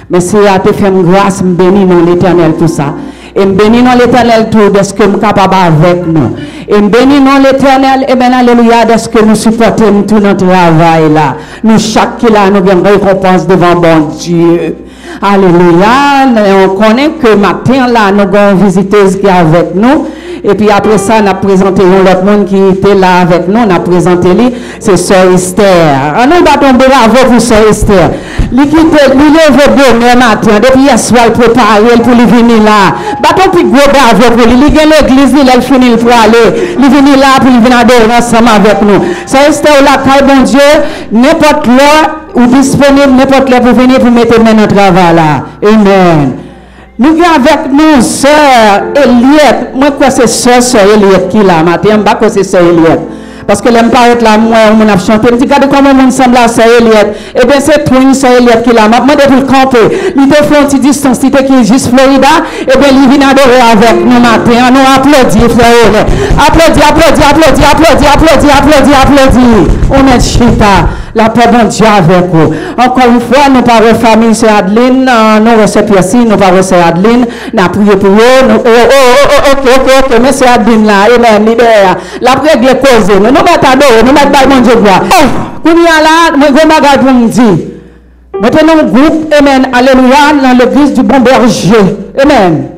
Mais c'est à te faire grâce, béni dans l'Éternel tout ça. Et béni dans l'Éternel tout de ce que nous capable avec nous. Et béni dans l'Éternel, et bien alléluia de ce que nous supportons tout notre travail là. Nous chaque qui là nous avons récompense devant bon Dieu. Alléluia. On connaît que matin là nous avons une visiteuse qui est avec nous. Et puis après ça, on a présenté l'autre monde qui était là avec nous. On a présenté lui, c'est Sœur Esther. On nous battons bravo pour Sœur Esther. Lui qui était, lui levé bonheur matin, depuis hier soir, il prépare pour lui venir là. Battons plus gros bravo pour lui. Il vient l'église, il finit pour aller. Il vient là pour venir adorer ensemble avec nous. Sœur Esther, là, bon Dieu, n'importe l'heure ou disponible, n'importe l'heure pour venir pour mettre main au travail là. Amen. Nous venons avec nous, sœur Eliette. Moi, quoi, c'est sœur Eliette qui est là matin. Je ne sais pas c'est sœur Eliette. Parce que l'aime paraître là, moi, on a chanté. Je dis, regardez comment on semble là, c'est Eliette. Eh bien, c'est Twin, c'est Eliette qui l'a. Maintenant, pour le camper, il te fait une petite distance, il te qui est juste Florida. Eh bien, il vient adorer avec nous matin. Nous applaudissons, frère. Applaudis, applaudis, applaudis, applaudis, applaudis, applaudis, applaudis. On est chita. La paix de Dieu avec vous. Encore une fois, nous parlons famille, c'est Adeline. Nous recevons ici, nous parlons c'est Adeline. Nous avons prié pour eux. Ok, mais c'est Adeline là. Amen, libère. La prière est causée. Nous mettons adorer, nous mettons mon Dieu gloire. Quand il y a là, moi, je vais pour me dire. Maintenant, un groupe, Amen, Alléluia, dans l'église du Bon Berger. Amen.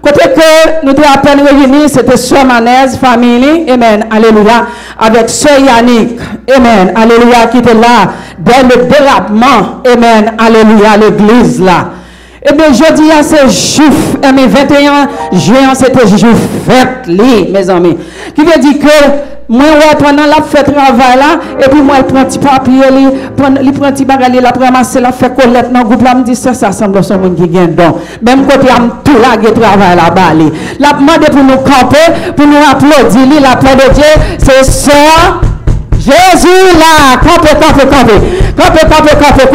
Côté que nous étions à peine réunis, c'était Sœur Manez, famille, Amen, Alléluia, avec Sœur Yannick, Amen, Alléluia, qui était là, dès le dérapement, Amen, Alléluia, l'église là. Eh bien, jeudi, c'est juif, mais 21 juin, c'était juif, fête, mes amis. Qui veut dire que, moi, pendant la fait travail là, et puis moi, elle prend un petit papier, elle prend un petit bagage, elle ramasse, elle fait collette dans le groupe là, me dit ça semble son monde qui gagne donc. Même côté, elle tout lagué travail là-bas. La demande pour nous camper, pour nous applaudir, la paix de Dieu, c'est ça. Jésus là, campé. Qu'on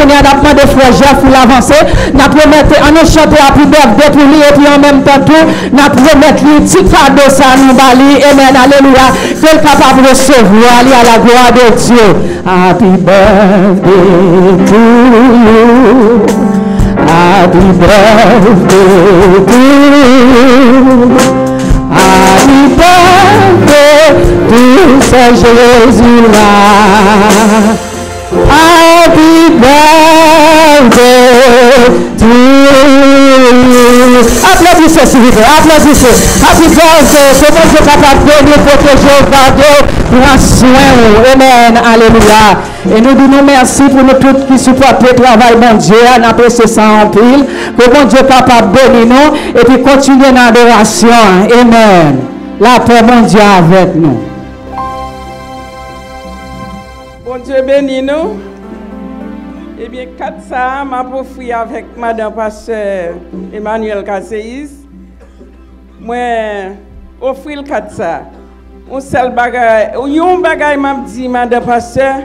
y a demandé de frère Jeff pour l'avancer. N'a prometté, on a chanté à plus de pour lui et puis en même temps tout, n'a prometté lui, petit cadeau ça nous bali. Amen, alléluia. Que le capable de recevoir, aller à la gloire de Dieu. Happy birthday to you. Happy birthday to you. Happy birthday to ce Jésus-là. Happy birthday to you. Applaudissez, s'il vous plaît, applaudissez. Happy birthday, c'est bon Dieu capable de nous protéger, garder, prendre soin. Amen, alléluia. Et nous disons merci pour nous tous qui supportent le travail, bon Dieu, on apprécie ça en pile. Que bon Dieu capable de bénir nous et puis continuer dans l'adoration. Amen. La paix, bon Dieu, avec nous. Bon Dieu bénis nous. Eh bien, 4 ça, m'a profité avec Madame Pasteur Emmanuel Kasséis. Moi, offrir le 4 ça. Un seul bagage, un bagage m'a dit Madame Pasteur,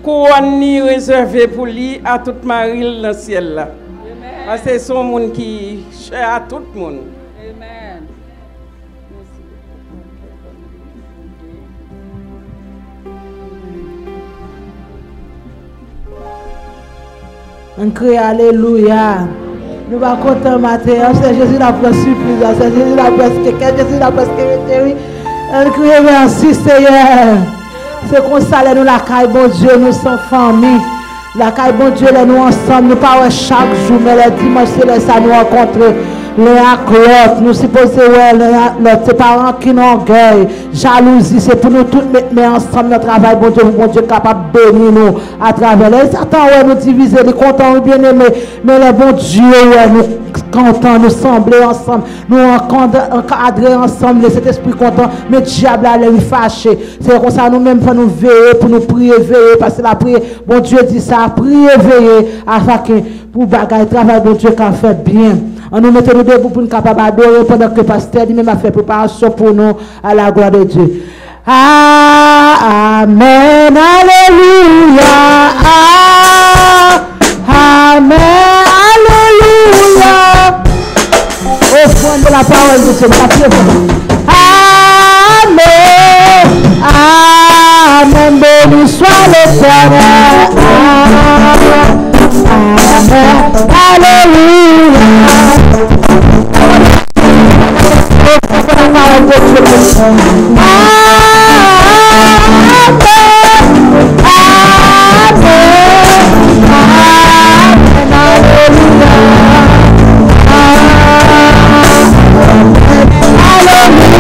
couronne ni réservé pour lui à toute Marie dans le ciel là. Parce que c'est son monde qui cher à tout le monde. Amen. On crie Alléluia. Nous va content matin. C'est Jésus la plus surprise. C'est Jésus la plus quelqu'un. Jésus la plus quelqu'un. On crie merci Seigneur. C'est qu'on salue nous la caille bon Dieu. Nous sommes famille. La caille bon Dieu, nous ensemble. Nous parlons chaque jour. Mais les dimanches, c'est là ça nous rencontrer. L'autre, nous supposons l'autre parents qui nous orgueil, jalousie, c'est pour nous tous mettre ensemble notre travail, bon Dieu capable de bénir nous à travers les Satan, nous diviser, nous contents, bien aimés, mais le bon Dieu, nous contents, nous sembler ensemble, nous encadrer ensemble, cet esprit content, mais le diable allait lui fâcher. C'est comme ça, nous-mêmes, pour nous veiller, pour nous prier, veiller, parce que la prière, bon Dieu dit ça, prier, veiller, afin que pour bagailler, travail, bon Dieu, qu'a fait bien. On nous mettons debout pour nous capables d'adorer pendant que le pasteur lui-même a fait préparation pour nous à la gloire de Dieu. Amen, alléluia. Amen, alléluia. Offrande de la parole de Dieu. Amen, amen, béni soit l'Éternel. Amen, alléluia. Amen.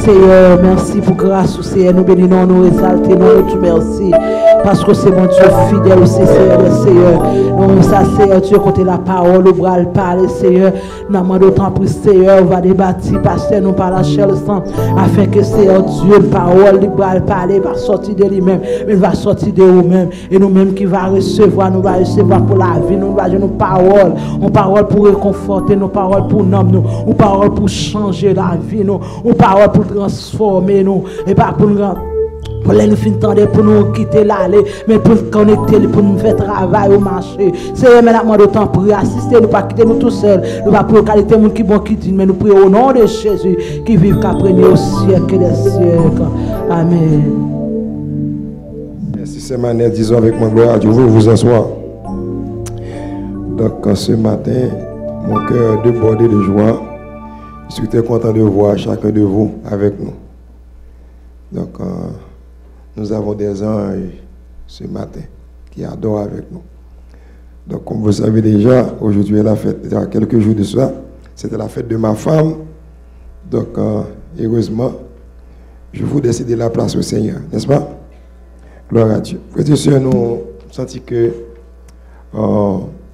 Seigneur, merci pour grâce au Seigneur. Nous bénissons, nous exaltons, nous te merci. Parce que c'est mon Dieu fidèle, c'est Seigneur, le Seigneur. Nous ça, Seigneur, Dieu, côté la parole, au bras le parler, Seigneur. Nous demandons autant pour Seigneur, on va débattre, pasteur, nous par la chair, le sang, afin que Seigneur, Dieu, parole, le bras le parler, va sortir de lui-même, mais il va sortir de nous-mêmes. Et nous-mêmes qui va recevoir, nous va recevoir pour la vie, nous va donner nos paroles, une parole pour réconforter, nos paroles pour nommer nous, une parole pour changer la vie, nous, une parole pour transformer nous, et pas pour nous pour nous finir pour nous quitter l'aller, mais pour nous connecter, pour nous faire travail au marché. C'est maintenant d'autant pour assister, nous pas quitter nous tout seuls, nous pas pour qualité monde qui bon qui dit, mais nous prions au nom de Jésus qui vit qu'après au siècle des siècles. Amen. Merci ce matin, disons avec mon gloire, je veux vous asseoir. Donc ce matin, mon cœur est débordé de joie. Je suis très content de voir chacun de vous avec nous. Donc, nous avons des anges ce matin qui adorent avec nous. Donc, comme vous savez déjà, aujourd'hui est la fête. Il y a quelques jours de cela, c'était la fête de ma femme. Donc, heureusement, je vous laisse de la place au Seigneur, n'est-ce pas? Gloire à Dieu. Frères et sœurs, nous sentons que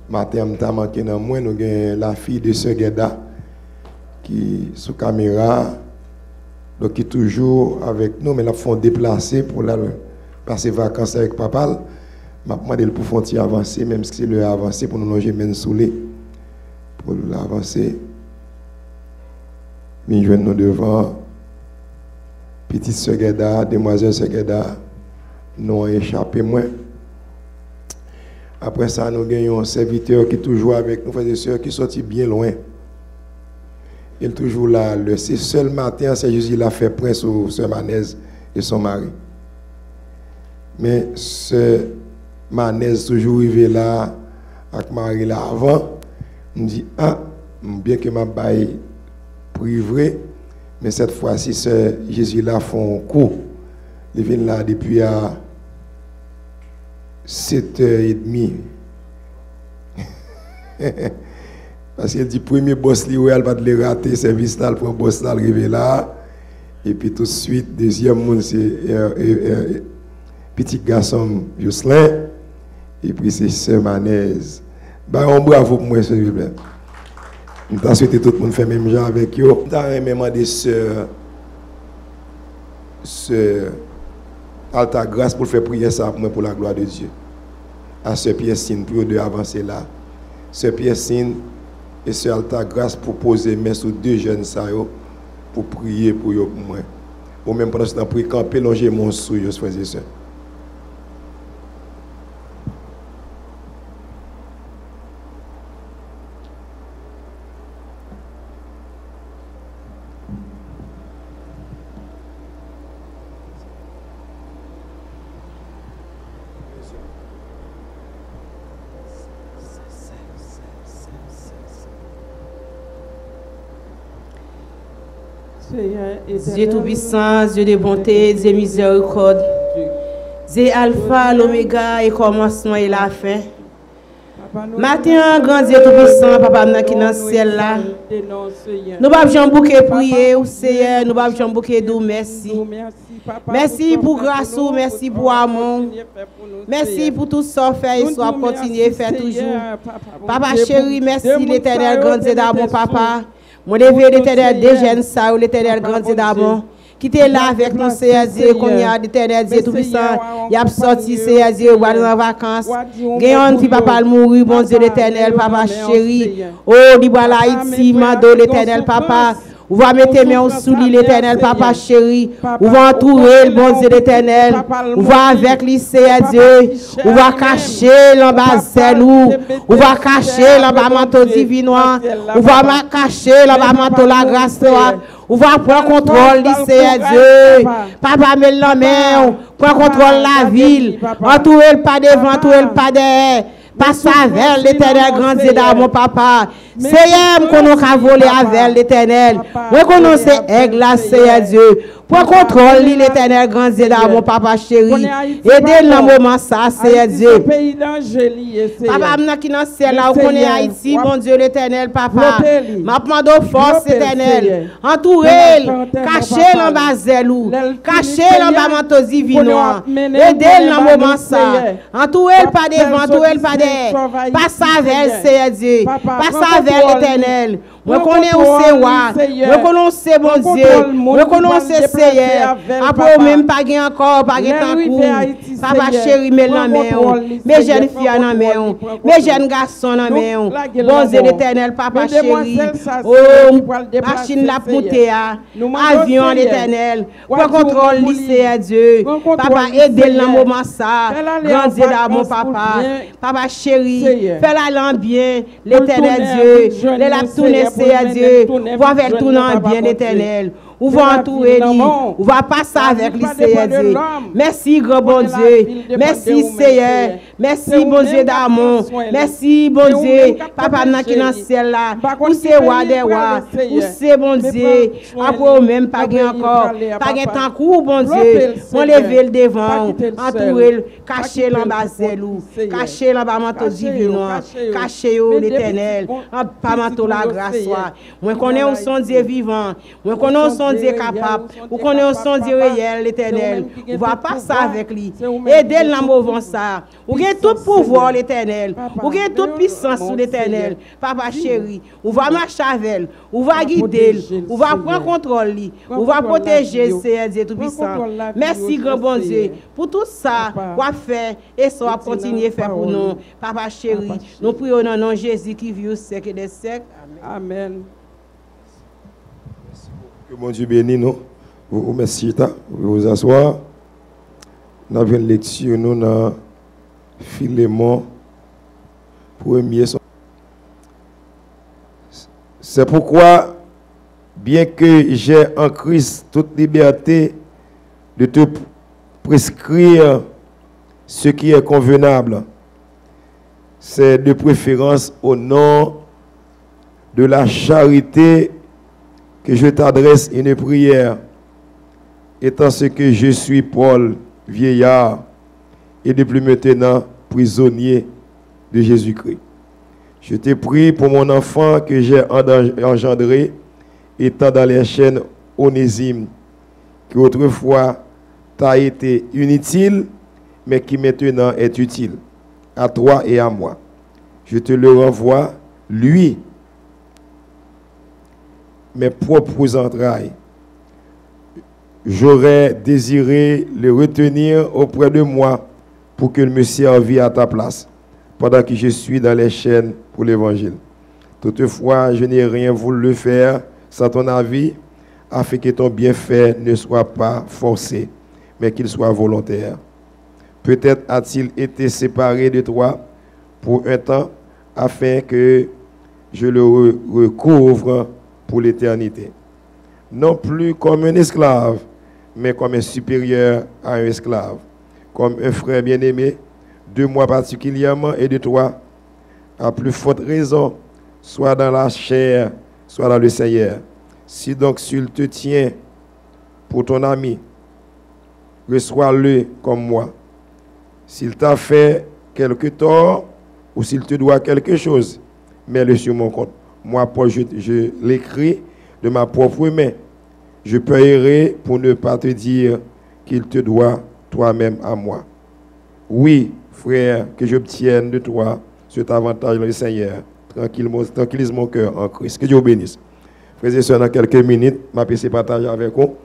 matin, nous avons manqué dans moi, nous avons la fille de Sœur Gueda qui sous caméra, donc qui est toujours avec nous, mais la font déplacer pour la passer vacances avec papa. Je demandé pour faire avancer, même si c'est le avancer pour nous loger même soulé, pour l'avancer. Mais je nous devant petite Sœur Gueda, demoiselle Sœur Gueda, nous avons échappé moins. Après ça, nous avons un serviteur qui est toujours avec nous, frères et sœurs, qui sortit bien loin. Il est toujours là. Le seul matin, c'est Jésus l'a fait prince sur Sœur Manès et son mari. Mais Sœur Manès toujours arrivé là, avec Marie là avant, me dit, ah, bien que ma baille privé, mais cette fois-ci, Sœur Jésus là font un coup. Il vient là depuis à 7h30. Parce qu'il dit, premier boss, il va le rater, service là, pour un boss là, arriver là. Et puis tout de suite, deuxième monde, c'est petit garçon Jocelyn. Et puis c'est Sœur Manès. Bah, on bravo pour moi, s'il vous plaît. Je t'ai souhaité tout le monde fait même genre avec eux. Je t'ai demandé Sœur Alta Grâce pour faire prier ça pour moi pour la gloire de Dieu. À Sœur Piercine, pour de avancer là. Sœur Piercine et Sœur Alta Grâce pour poser main sur deux jeunes ça pour prier pour eux pour moi. Ou même pendant ce temps pour camper longer mon sou, frères et sœurs. Dieu Tout-Puissant, Dieu de bonté, Dieu miséricorde, Dieu Alpha, l'Oméga, et commencement et la fin. Matin, grand Dieu Tout-Puissant, Papa, qui est dans le ciel là. Nous ne pouvons pas prier, Seigneur, nous ne pouvons pas dire merci. Merci pour grâce, merci pour amour. Merci pour tout ça fait et soit continuer à faire toujours. Papa chéri, merci l'Éternel, grand Dieu d'amour, Papa. Mon lever l'Éternel des jeunes, ça, l'Éternel grand Dieu d'amour. Qui était là avec nous, Seigneur Dieu, qu'on y a l'Éternel Dieu Tout-Puissant. Il a sorti, Seigneur Dieu, on va en vacances. Gagnons, puis papa le mourir, bon Dieu l'Éternel, papa chéri. Oh, libre l'Haïti, mando l'Éternel, papa. On va mettre main sous l'Éternel, papa chéri. On va entourer le bon Dieu l'Éternel. On va avec lui, Seigneur Dieu. On va cacher l'embassade nous. On va cacher l'embamanteau divinois. On va cacher l'embamanteau la grâce. On va prendre contrôle du Seigneur Dieu. Papa, met la main. Prends contrôle la ville. Entourer le pas devant, entourer le pas derrière. Passe avec l'Éternel, grand Dieu d'amour, papa. Seigneur, qu'on a volé avec l'Éternel. Reconnaissez aigle, Seigneur Dieu. Pour contrôle l'Éternel, grand Dieu d'amour, papa chéri. Aidez le moment ça, Seigneur Dieu. Papa, nous qui dans le ciel là, on connaît Haïti, bon Dieu l'Éternel, papa. Ma demande force éternelle. Entourez, cachez l'embazelou. Cachez l'embamanteau divinois. Aidez le moment ça. Entourez pas devant, entourez pas derrière. Passe avec, Seigneur Dieu. Passe avec l'Éternel. Reconnaissez où c'est roi. Reconnaissez bon Dieu. Reconnaissez Seigneur. Après même pas gain encore, pas gain tant coup. Papa chéri, mets la main. Mes jeunes filles en main. Mes jeunes garçons en main. Bon Dieu l'Éternel, papa chéri. Oh, machine la montée avion l'Éternel. Pour contrôle lycée à Dieu. Papa aidez le moment ça. Grand Dieu d'amour papa. Papa chéri, fais-la bien l'Éternel Dieu. Les la tourner à Dieu. Va faire tourner bien l'Éternel. On va entourer lui, on va passer avec lui, Seigneur Dieu. Merci, grand bon Dieu. Merci, Seigneur. Merci, bon Dieu d'amour. Merci, bon Dieu. Papa, n'a qui dans le ciel là. Où c'est roi des rois. Où c'est bon Dieu. Après, même pas encore. Pas de temps court, bon Dieu. On lève le devant. Entourer, cacher l'embazelou. Cacher l'embamanteau divinois. Cacher l'Éternel. L'embamanteau la grâce. Moi, connais où son Dieu vivant. Moi, connais où son Dieu capable, ou qu'on est son Dieu réel, l'Éternel. On va passer avec lui. Aider l'amour ça. Ou gagne tout pouvoir, l'Éternel. Ou gagne toute puissance sur l'Éternel. Papa chéri, on va marcher avec elle. On va guider. On va prendre contrôle. On va protéger, Seigneur Dieu Tout-Puissant. Merci, grand bon Dieu, pour tout ça qu'on a fait et ça va continuer à faire pour nous. Papa chéri, nous prions dans le nom de Jésus qui vit au siècle et des siècles. Amen. Que mon Dieu bénisse nous. Vous remercie. Vous vous asseoir. Nous avons une lecture nous dans Philémon premier. C'est pourquoi bien que j'ai en Christ toute liberté de te prescrire ce qui est convenable, c'est de préférence au nom de la charité que je t'adresse une prière, étant ce que je suis Paul, vieillard, et depuis maintenant prisonnier de Jésus-Christ. Je te prie pour mon enfant que j'ai engendré, étant dans les chaînes Onésime, qui autrefois t'a été inutile, mais qui maintenant est utile à toi et à moi. Je te le renvoie, lui, mes propres entrailles. J'aurais désiré le retenir auprès de moi pour qu'il me serve à ta place, pendant que je suis dans les chaînes pour l'évangile. Toutefois, je n'ai rien voulu le faire sans ton avis, afin que ton bienfait ne soit pas forcé, mais qu'il soit volontaire. Peut-être a-t-il été séparé de toi pour un temps, afin que je le recouvre pour l'éternité. Non plus comme un esclave, mais comme un supérieur à un esclave, comme un frère bien-aimé, de moi particulièrement et de toi, à plus forte raison, soit dans la chair, soit dans le Seigneur. Si donc s'il te tient pour ton ami, reçois-le comme moi. S'il t'a fait quelque tort ou s'il te doit quelque chose, mets-le sur mon compte. Moi, Paul, je l'écris de ma propre main. Je paierai pour ne pas te dire qu'il te doit toi-même à moi. Oui, frère, que j'obtienne de toi cet avantage dans le Seigneur. Tranquillise mon cœur en Christ. Que Dieu vous bénisse. Frères et sœurs, dans quelques minutes, ma PC partage avec vous.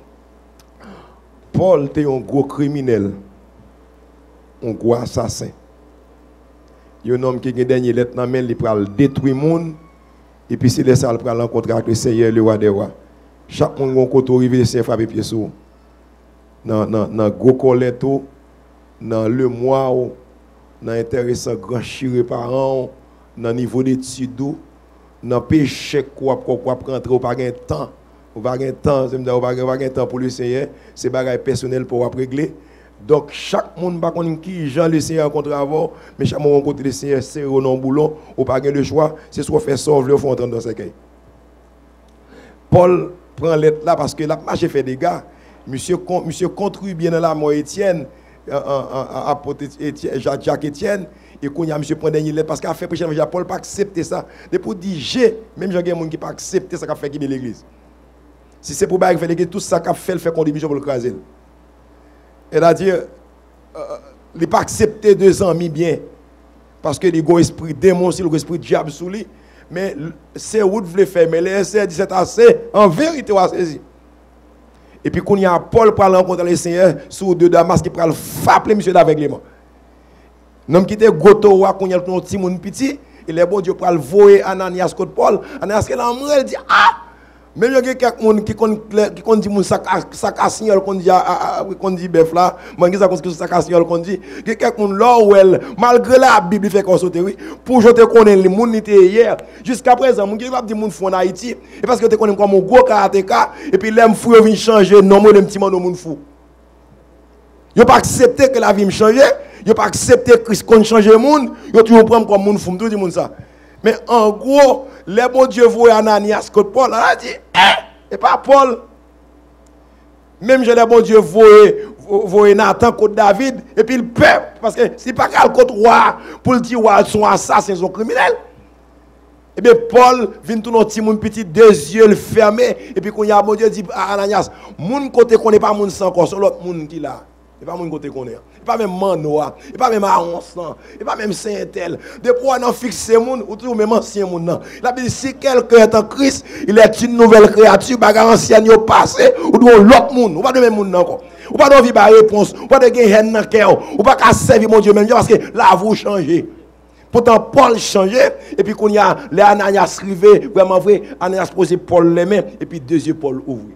Paul était un gros criminel, un gros assassin. Il y a un homme qui a une dernière lettre dans la main, il peut détruire le monde. Et puis, c'est les salles pour rencontrer avec le Seigneur, le roi des rois. Chaque monde qui a côté arrivé, c'est frappé pied sous. Dans le gros coletto, dans le mois, dans l'intéressant grand chiré par an, dans le niveau d'études, dans le péché qu'on prendre, ou pas de temps. Ou pas de temps, c'est temps pour le Seigneur, c'est bagage personnel pour régler. Donc chaque monde pas connaît qui Jean le Seigneur contre avant, mais chaque monde rencontre le Seigneur, c'est au non boulon, ou pas de choix, c'est soit faire sauver le fond entendre dans ce cas. Paul prend lettre là parce que la marche fait des gars. Monsieur contribue dans la mort Étienne, Jacques Étienne, et qu'on y a monsieur prend dernier lettre parce qu'il a fait prêcher Paul pas accepter ça. Depuis dire j'ai, même j'ai des gens qui pas accepter ça qu'a fait quitter l'église. Si c'est pour faire l'église, tout ça qu'a fait le fait contribution pour le craser. C'est-à-dire, il n'a pas accepté 2 amis bien, parce que il a un esprit démon, il a un esprit diable sous lui, mais c'est où vous voulez faire, mais les SR17 assez, en vérité, on a saisi. Et puis, quand il y a Paul pour aller rencontrer le Seigneur, sur de Damas, qui prend le frapper monsieur d'aveuglement. L'homme qui était goto, quand il y a un petit monde petit, il est bon Dieu pour le voyer Ananias contre Paul. Ananias, il dit, ah! Même il y a quelqu'un qui dit mon sac à signal qu'on dit bœuf là, moi qui ça qu'on sac à signal qu'on dit, il y a quelqu'un là où elle malgré la Bible fait qu'on sauter oui, pour je te connais le monde était hier jusqu'à présent mon qui va dire mon fou en Haïti et parce que tu connais comme un gros karatéka et puis l'aime fou vient changer non moi le petit monde monde fou. Yo pas accepter que la vie me change, yo pas accepter Christ qu'on change le monde, yo toujours prendre comme monde fou, tout dit monde ça. Mais en gros, le bon Dieu voit Ananias contre Paul, a dit, et pas Paul. Même je le bon Dieu voit Nathan contre David, et puis il peur, parce que si pas qu'à contre roi, pour le dire, roi, sont assassins, sont criminels. Et bien Paul vient tout notre petit 2 yeux fermés, et puis quand il y a bon Dieu dit à Ananias, mon côté qu'on n'est pas mon sang encore, c'est l'autre monde qui là. Et pas mon côté qu'on est. Et pas même Manoa, et pas même Aronsan, et pas même Saint-Tel. Depuis on a fixé moun, ou tout même ancien moun nan. Il a dit si quelqu'un est en Christ, il est une nouvelle créature, bagarre ancienne yo passé, ou doit l'autre moun, ou pas de même moun nan encore. Ou pas d'envie ba réponse, ou pas de gen haine dans cœur, ou pas qu'à servir mon Dieu même parce que là vous changez. Pourtant Paul changeait et puis quand il y a les Ananias rivé, vraiment vrai, Ananias posé Paul les mains et puis 2 yeux Paul ouvre.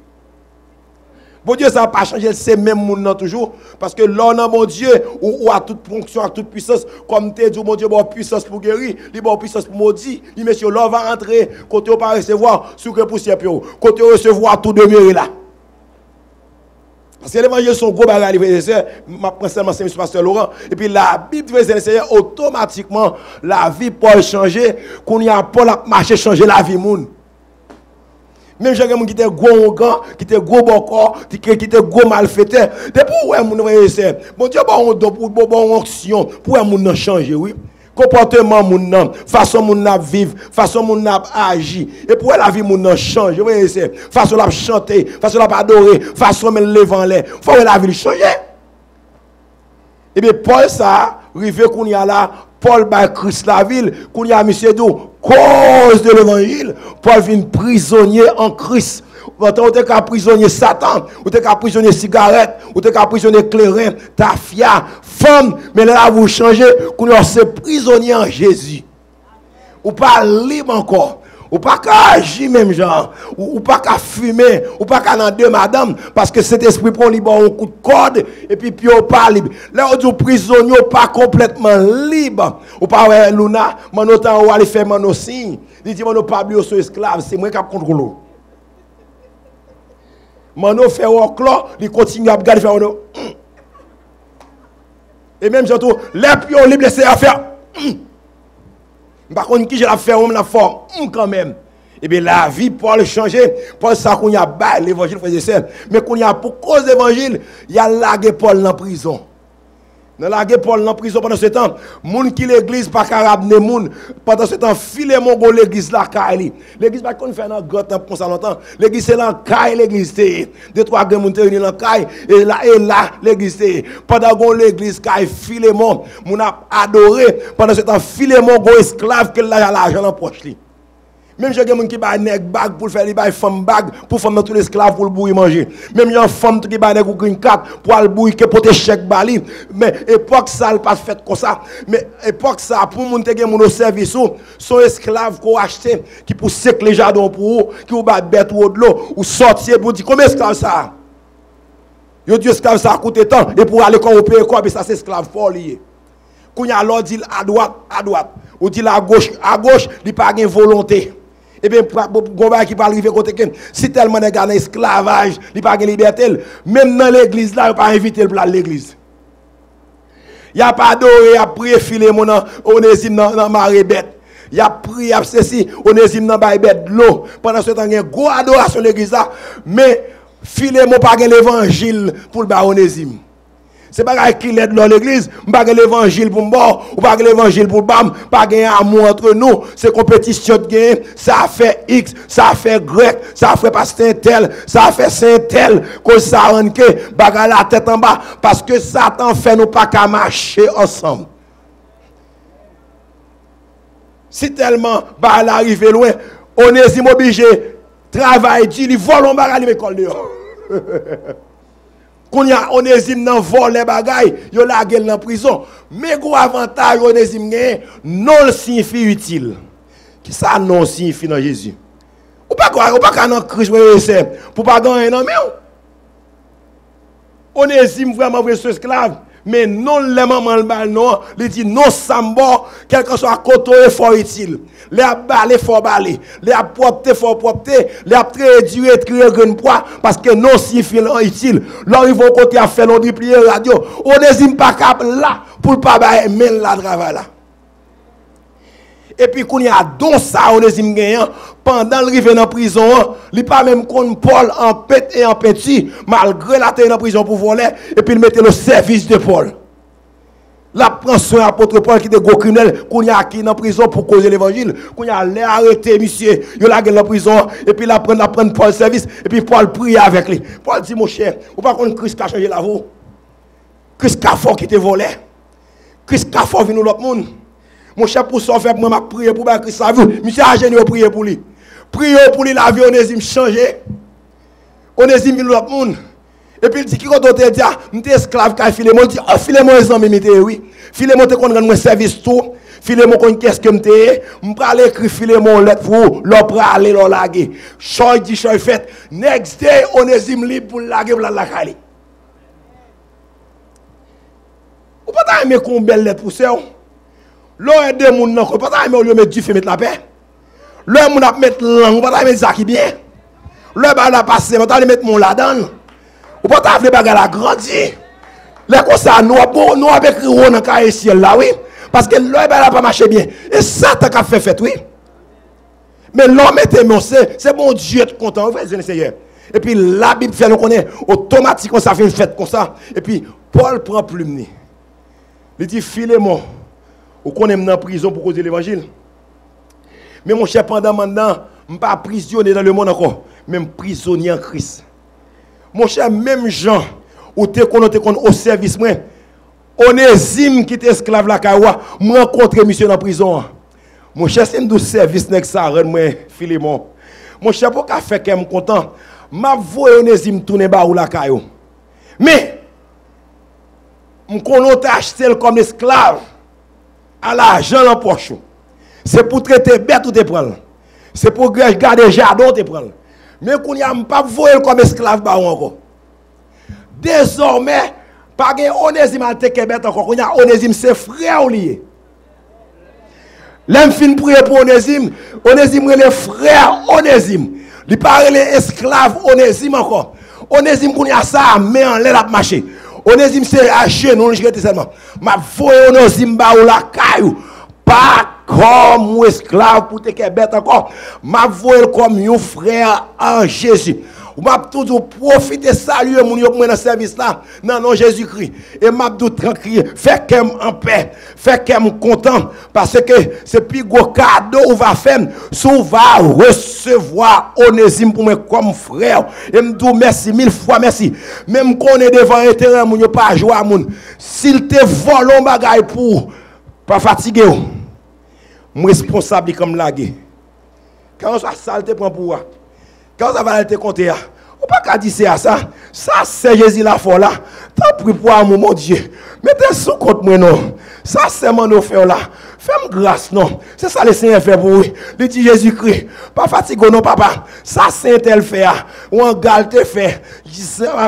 Bon Dieu, ça n'a pas changé, c'est même monde toujours. Parce que l'on a mon Dieu, ou à toute fonction, à toute puissance, comme tu dis, mon Dieu, bon puissance pour guérir, il bon puissance pour maudire. Il monsieur, l'on va entrer, côté on va recevoir, sur que poussière, côté on recevoir tout demeurer là. Parce que l'évangile sont gros bagages, frères et sœurs, ma principalement c'est M. Pasteur Laurent. Et puis la Bible, frères et sœurs, automatiquement, la vie Paul changer, qu'on y a Paul a marché changer la vie moun. Même gens qui étaient gros gants, qui étaient gros bon corps, qui étaient gros malfaiteurs. Depuis où est mon frère et sœurs, bon Dieu bon onction, pour moun changer, oui. Comportement moun façon moun vivre, façon moun agir. Et pour la vie moun change, vous voyez c'est façon la chanter, façon la adorer, façon men lever en l'air. Faut que la vie change. Et bien Paul ça, rivé qu'on y a là, Paul by Christ la ville, qu'on y a monsieur Dou, cause de l'évangile, Paul vient prisonnier en Christ. Ou t'es qu'à prisonnier Satan, ou t'es qu'à prisonnier cigarette, ou t'es qu'à prisonnier clairin, tafia, femme, mais là vous changez, qu'on c'est prisonnier en Jésus. Ou pas libre encore, ou pas qu'à agir même genre, ou pas qu'à fumer, ou pas qu'à dans deux madame, parce que cet esprit prend libre un coup de corde, et puis ou pas libre. Là on dit prisonnier ou pas complètement libre. Ou pas ouais Luna, mon temps ou aller faire mon signe. Il dit mon pas bio sur esclave, c'est moi qui contrôle. Mano fait au clan, il continue à garder faire et même surtout les pions libres laisser à faire. Par contre qui je la faire on la forme quand même. Et bien la vie Paul changer, Paul ça qu'on y a bail l'évangile frères et sœurs, mais qu'on y a pour cause d'évangile, il y a lagué Paul en prison. Dans la guerre Paul en prison pendant ce temps, moun qui l'église pas carab ne moun pendant ce temps Philémon go l'église la Kaili. L'église pas qu'on fait dans grand temps pour ça longtemps. L'église c'est la Kaili l'église té. Deux trois gars moun réunis dans Kaili et là l'église té. Pendant gon l'église Kaili Philémon moun a adoré pendant ce temps Philémon go esclave que l'argent dans poche li. Même j'ai des gens qui ba nèg bag pour faire les bail femme bag pour faire tout l'esclave pour le bouiller manger. Même j'ai femme qui ba nèg ou green card pour le bouiller que pour te chèque bali. Mais époque ça pas fait comme ça. Mais époque ça pour moun te gen moun au service son esclave qu'on acheter qui pour sec les jardins pour qui ou ba bête ou de l'eau ou sortir pour dire combien esclave ça. Yo dit esclave ça coûte tant et pour aller qu'on paye quoi mais ça c'est esclave pour lié. Qu'on y a l'autre dit à droite ou dit à gauche, il pas gain volonté. Et bien, pour qui parle arriver côté si tellement de gars dans esclavage, il pas de liberté, même dans l'église là, il pas invité pour l'église. Il y a pas d'eau, il a prié Philémon Onésime dans marée bête. Il a prié ceci, Onésime dans bail bête de l'eau. Pendant ce temps, il y a une grosse adoration l'église là, mais Philémon pas de l'évangile pour le Onésime. C'est pas qu'il est dans l'église, pas l'évangile pour moi, ou pas l'évangile pour bam, pas gagner amour entre nous, c'est compétition de gain, ça fait X, ça fait grec, ça fait pasteur tel, ça fait saint tel, que ça rend que bagarre la tête en bas parce que Satan fait nous pas qu'à marcher ensemble. Si tellement bah l'arriver loin, Onésime obligé travail dit, il vole on bagarre l'école dehors. Qu'on y a Onésime dans vol les bagailles, yo la gueule dans prison. Mais gros avantage Onésime gagne, non signifie utile. Qui ça non signifie dans Jésus? Ou pas dans Christ pour pas gagner non mais Onésime vraiment vrai esclave. Mais non les mamans le bal non, il dit non sambo, quel que soit côté fort utile. Les balé fort balé, les propre fort propre, les très dur très grand poids parce que non signifie utile. Là ils vont côté à faire non plier radio. Onésime pas cap là pour pas bailler men la travail là. Et puis qu'on y a don ça Onésime gagnant pendant le rive dans prison, il pas même contre Paul en pète et en petit malgré la tête dans prison pour voler et puis il mettait le service de Paul. La prend soin apôtre Paul qui était gros criminel qu'on y a qui dans prison pour causer l'évangile, qu'on y a les arrêter monsieur, il la gueule dans prison et puis la prendre Paul service et puis Paul prie avec lui. Paul dit mon cher, ou pas contre Christ qui a changé la vie. Christ qui a fort qui te volé. Christ qui a fort venu l'autre monde. Mon cher pour ça faire pour moi prier pour Christ sa vie. Monsieur ingénieur prier pour lui. Prier pour lui la vie Onésime changer. Onésime vient l'autre monde. Et puis il dit, qui quand on te dit, m'te esclave quand Philémon, il dit, oh Philémon, les amis, m'te oui. Philémon te qu'on rend service tout. Philémon qu'on qu'est-ce que m'te, m'pral écrit Philémon lettre pour l'on aller l'on laguer. Choy dit choy fait. Next day, Onésime libre pour laguer pour la laguer. Ou pas aimer qu'on belle lettre pour ça. L'on aide moun nan, ou pas aimer au lieu mettre du feu mettre la paix. L'on moun a mettre langue, ou pas aimer ça qui bien. L'on ba la passer, on t'a mettre mon la donne. Ou pas ta vle baga la grandi. Les comme ça nous avec écrit dans cahier ciel là oui parce que l'œil là pas marché bien. Et ça t'a fait oui. Mais l'homme était mon c'est bon Dieu est content frères et sœurs. Et puis la Bible fait nous connaît automatiquement ça fait une fête comme ça et puis Paul prend plume. Il dit Philémon ou qu'on est en prison pour causer l'évangile. Mais mon cher pendant maintenant, je pas prisonnier dans le monde encore, même prisonnier en Christ. Mon cher, même Jean, ou te connais au service, moi, Onésime qui était esclave la Kawa, moi rencontré monsieur dans la prison. Mon cher, c'est un service que ça rend moi, Philémon. Mon cher, pour qu'à faire qu'elle me content, m'a voyé Onésime tourner bas ou la Kayo. Mais, je connais acheté comme esclave à l'argent en poche. C'est pour traiter bête ou te prendre. C'est pour garder jardin te prendre. Mais qu'on y a pas voyé comme esclave ba encore. Désormais, pas de Onésime à te bête encore. Qu'on y a Onésime c'est frère lié. L'homme fin prier pour Onésime, Onésime les frères Onésime. Il parle les esclaves Onésime encore. Onésime qu'on y a ça mais en l'air à marcher. Onésime c'est à genou, je rete seulement. Ma voyé Onésime ba ou la caillou. Pas comme un esclave pour te bête encore. Ma voyé comme un frère en Jésus. Ou m'a toujours profiter saluer mon yo dans le service là non Jésus-Christ et m'a tout tranquille fait qu'aime en paix fait qu'aime content parce que c'est plus gros cadeau ou va faire sou va recevoir Onésime pour moi comme frère et me dis merci mille fois merci même qu'on est devant intérêt mon yo pas joie mon s'il te vole un bagage pour pas fatiguer moi responsable comme laguer quand ça saleté prend pour quand ça va te compter, ou pas qu'à dire ça. Ça c'est Jésus la foi là. T'as pris pour amour mon Dieu. Mettez sous compte moi non. Ça c'est mon offre là. Fais-moi grâce non. C'est ça le Seigneur fait pour vous. Il dit Jésus-Christ. Pas fatigué non papa. Ça c'est tel fait. Ou en gal te fait.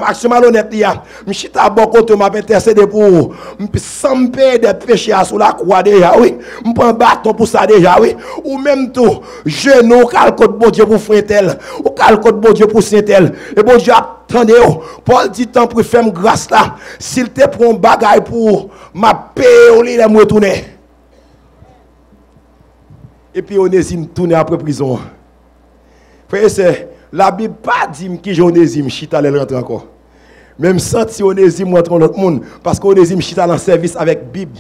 Action malhonnête là. M'chita bon côté m'a intercéder pour vous. Sans me payer des péchés sous la croix déjà oui. M'prend bâton pour ça déjà oui. Ou même tout genou cal côté bon Dieu pour frère tel. Ou cal côté bon Dieu pour saint tel. Et bon Dieu attendez, Paul dit tant pour faire grâce là. S'il te prend bagaille pour ma paix, au lit, me retourner. Et puis Onésime tourne après prison. Frère, c'est la Bible pas dit qui j'ai Onésime chita elle rentre encore. Même senti Onésime rentre dans l'autre monde parce qu'Onésime chita dans le service avec Bible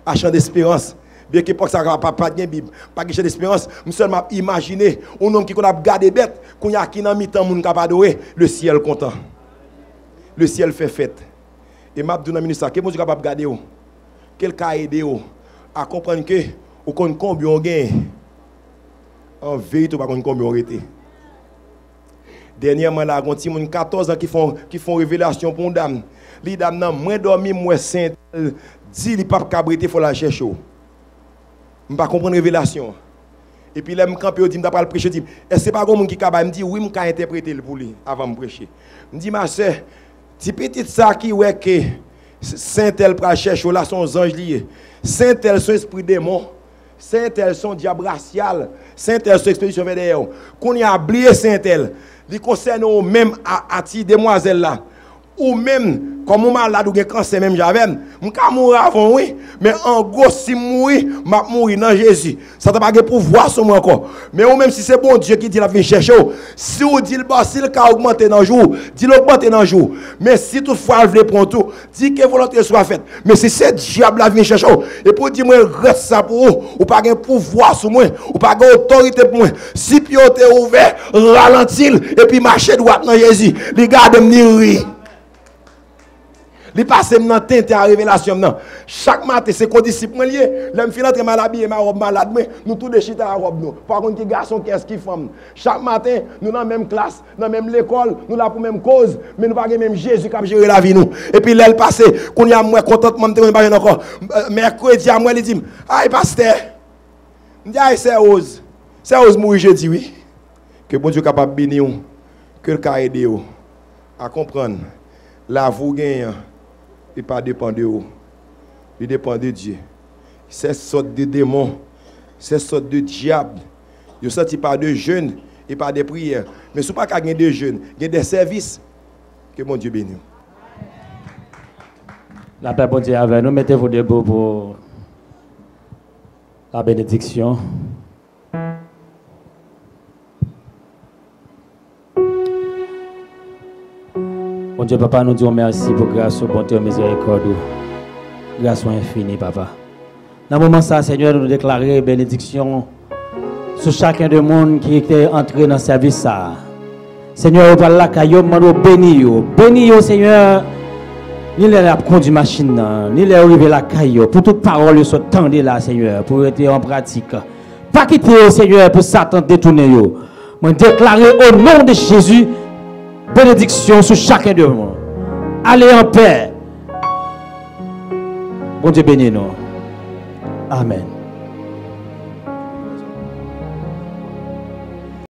à champ d'espérance. Bien que ça pas de Bible, pas de champ d'espérance, je seulement imaginer un homme qui a gardé bête, qu'on y a qui dans mi-temps moun capable adorer, le ciel content. Le ciel fait fête. Et m'a dit dans ministère que bon Dieu capable garder quel cas aider à comprendre que ou qu'on combien on gagne. En vérité pas qu'on combien on été. Dernièrement là, on ti moun 14 ans qui font révélation pour une dame. Li dame nan moins dormi moins saint dit li pas cabrité faut la chercher. Je ne pas comprendre révélation. Et puis là me camper dit m'ta pas le prêcher dit est-ce c'est pas comme qui capable me dit oui me ka interpréter pour lui avant me prêcher. Me dit ma sœur, ti petite ça qui ouais que Saint-Tel pra chercher là son ange lié. Saint-Tel son esprit démon. Saint-Tel son diable racial. Saint-Tel son expédition vers derrière. Qu'on y a oublié Saint-Tel. Il concerne au même à ti demoiselle là. Ou même comme on malade ou gen cancer même j'avais m'ka mourir avant oui mais en gros si mourir m'a mourir dans Jésus ça t'a pas de pouvoir sur moi encore mais ou même si c'est bon Dieu qui dit la venir chercher si ou dit le si le cas augmenter dans jour dit l'augmenter dans jour mais si toutefois elle veut prendre tout dit que volonté soit faite mais si c'est diable la venir chercher et pour dire moi reste ça pour vous ou pas de pouvoir sur moi ou pas de autorité pour moi si pied est ouvert ralentir et puis marcher droit dans Jésus les garde me rire. Il passe dans tente à révélation non. Chaque matin c'est qu'on disciple lié, l'aime fin entrer mal habillé ma robe malade mais nous tous des chita robe nous. Par contre qui garçon qu'est-ce qui femme. Chaque matin nous dans même classe, dans même l'école, nous là pour même cause, mais nous pas même Jésus qui a géré la vie nous. Et puis l'aile passé qu'on y a moi contentement me pas encore. Mercredi à moi il dit "Aïe pasteur, me dit c'est ose. C'est ose mourir jeudi oui. Que bon Dieu capable bénir que le cas aider à comprendre la vous gagne et pas dépend de vous. Il dépend de Dieu. C'est sorte de démons, c'est sorte de diable. Vous senti pas de jeûne et pas de prières. Mais ce n'est pas qu'à gagner de jeûne, il y a des services que mon Dieu bénisse. La paix bon Dieu avec nous. Mettez-vous debout pour la bénédiction. Bon Dieu, papa, nous disons merci pour grâce, bonté et miséricorde. Grâce infinie, papa. Dans le moment ça, Seigneur, nous déclarer bénédiction sur chacun de monde qui était entré dans le service. Seigneur, par là, bénis, Seigneur. Ni les a conduit machine, ni les arrivé la caillou, pour toute parole soit tendue là, Seigneur, pour être en pratique. Pas quitter, Seigneur, pour Satan détourner. Je déclarer au nom de Jésus, bénédiction sur chacun de vous. Allez en paix. Bon Dieu bénis nous. Amen.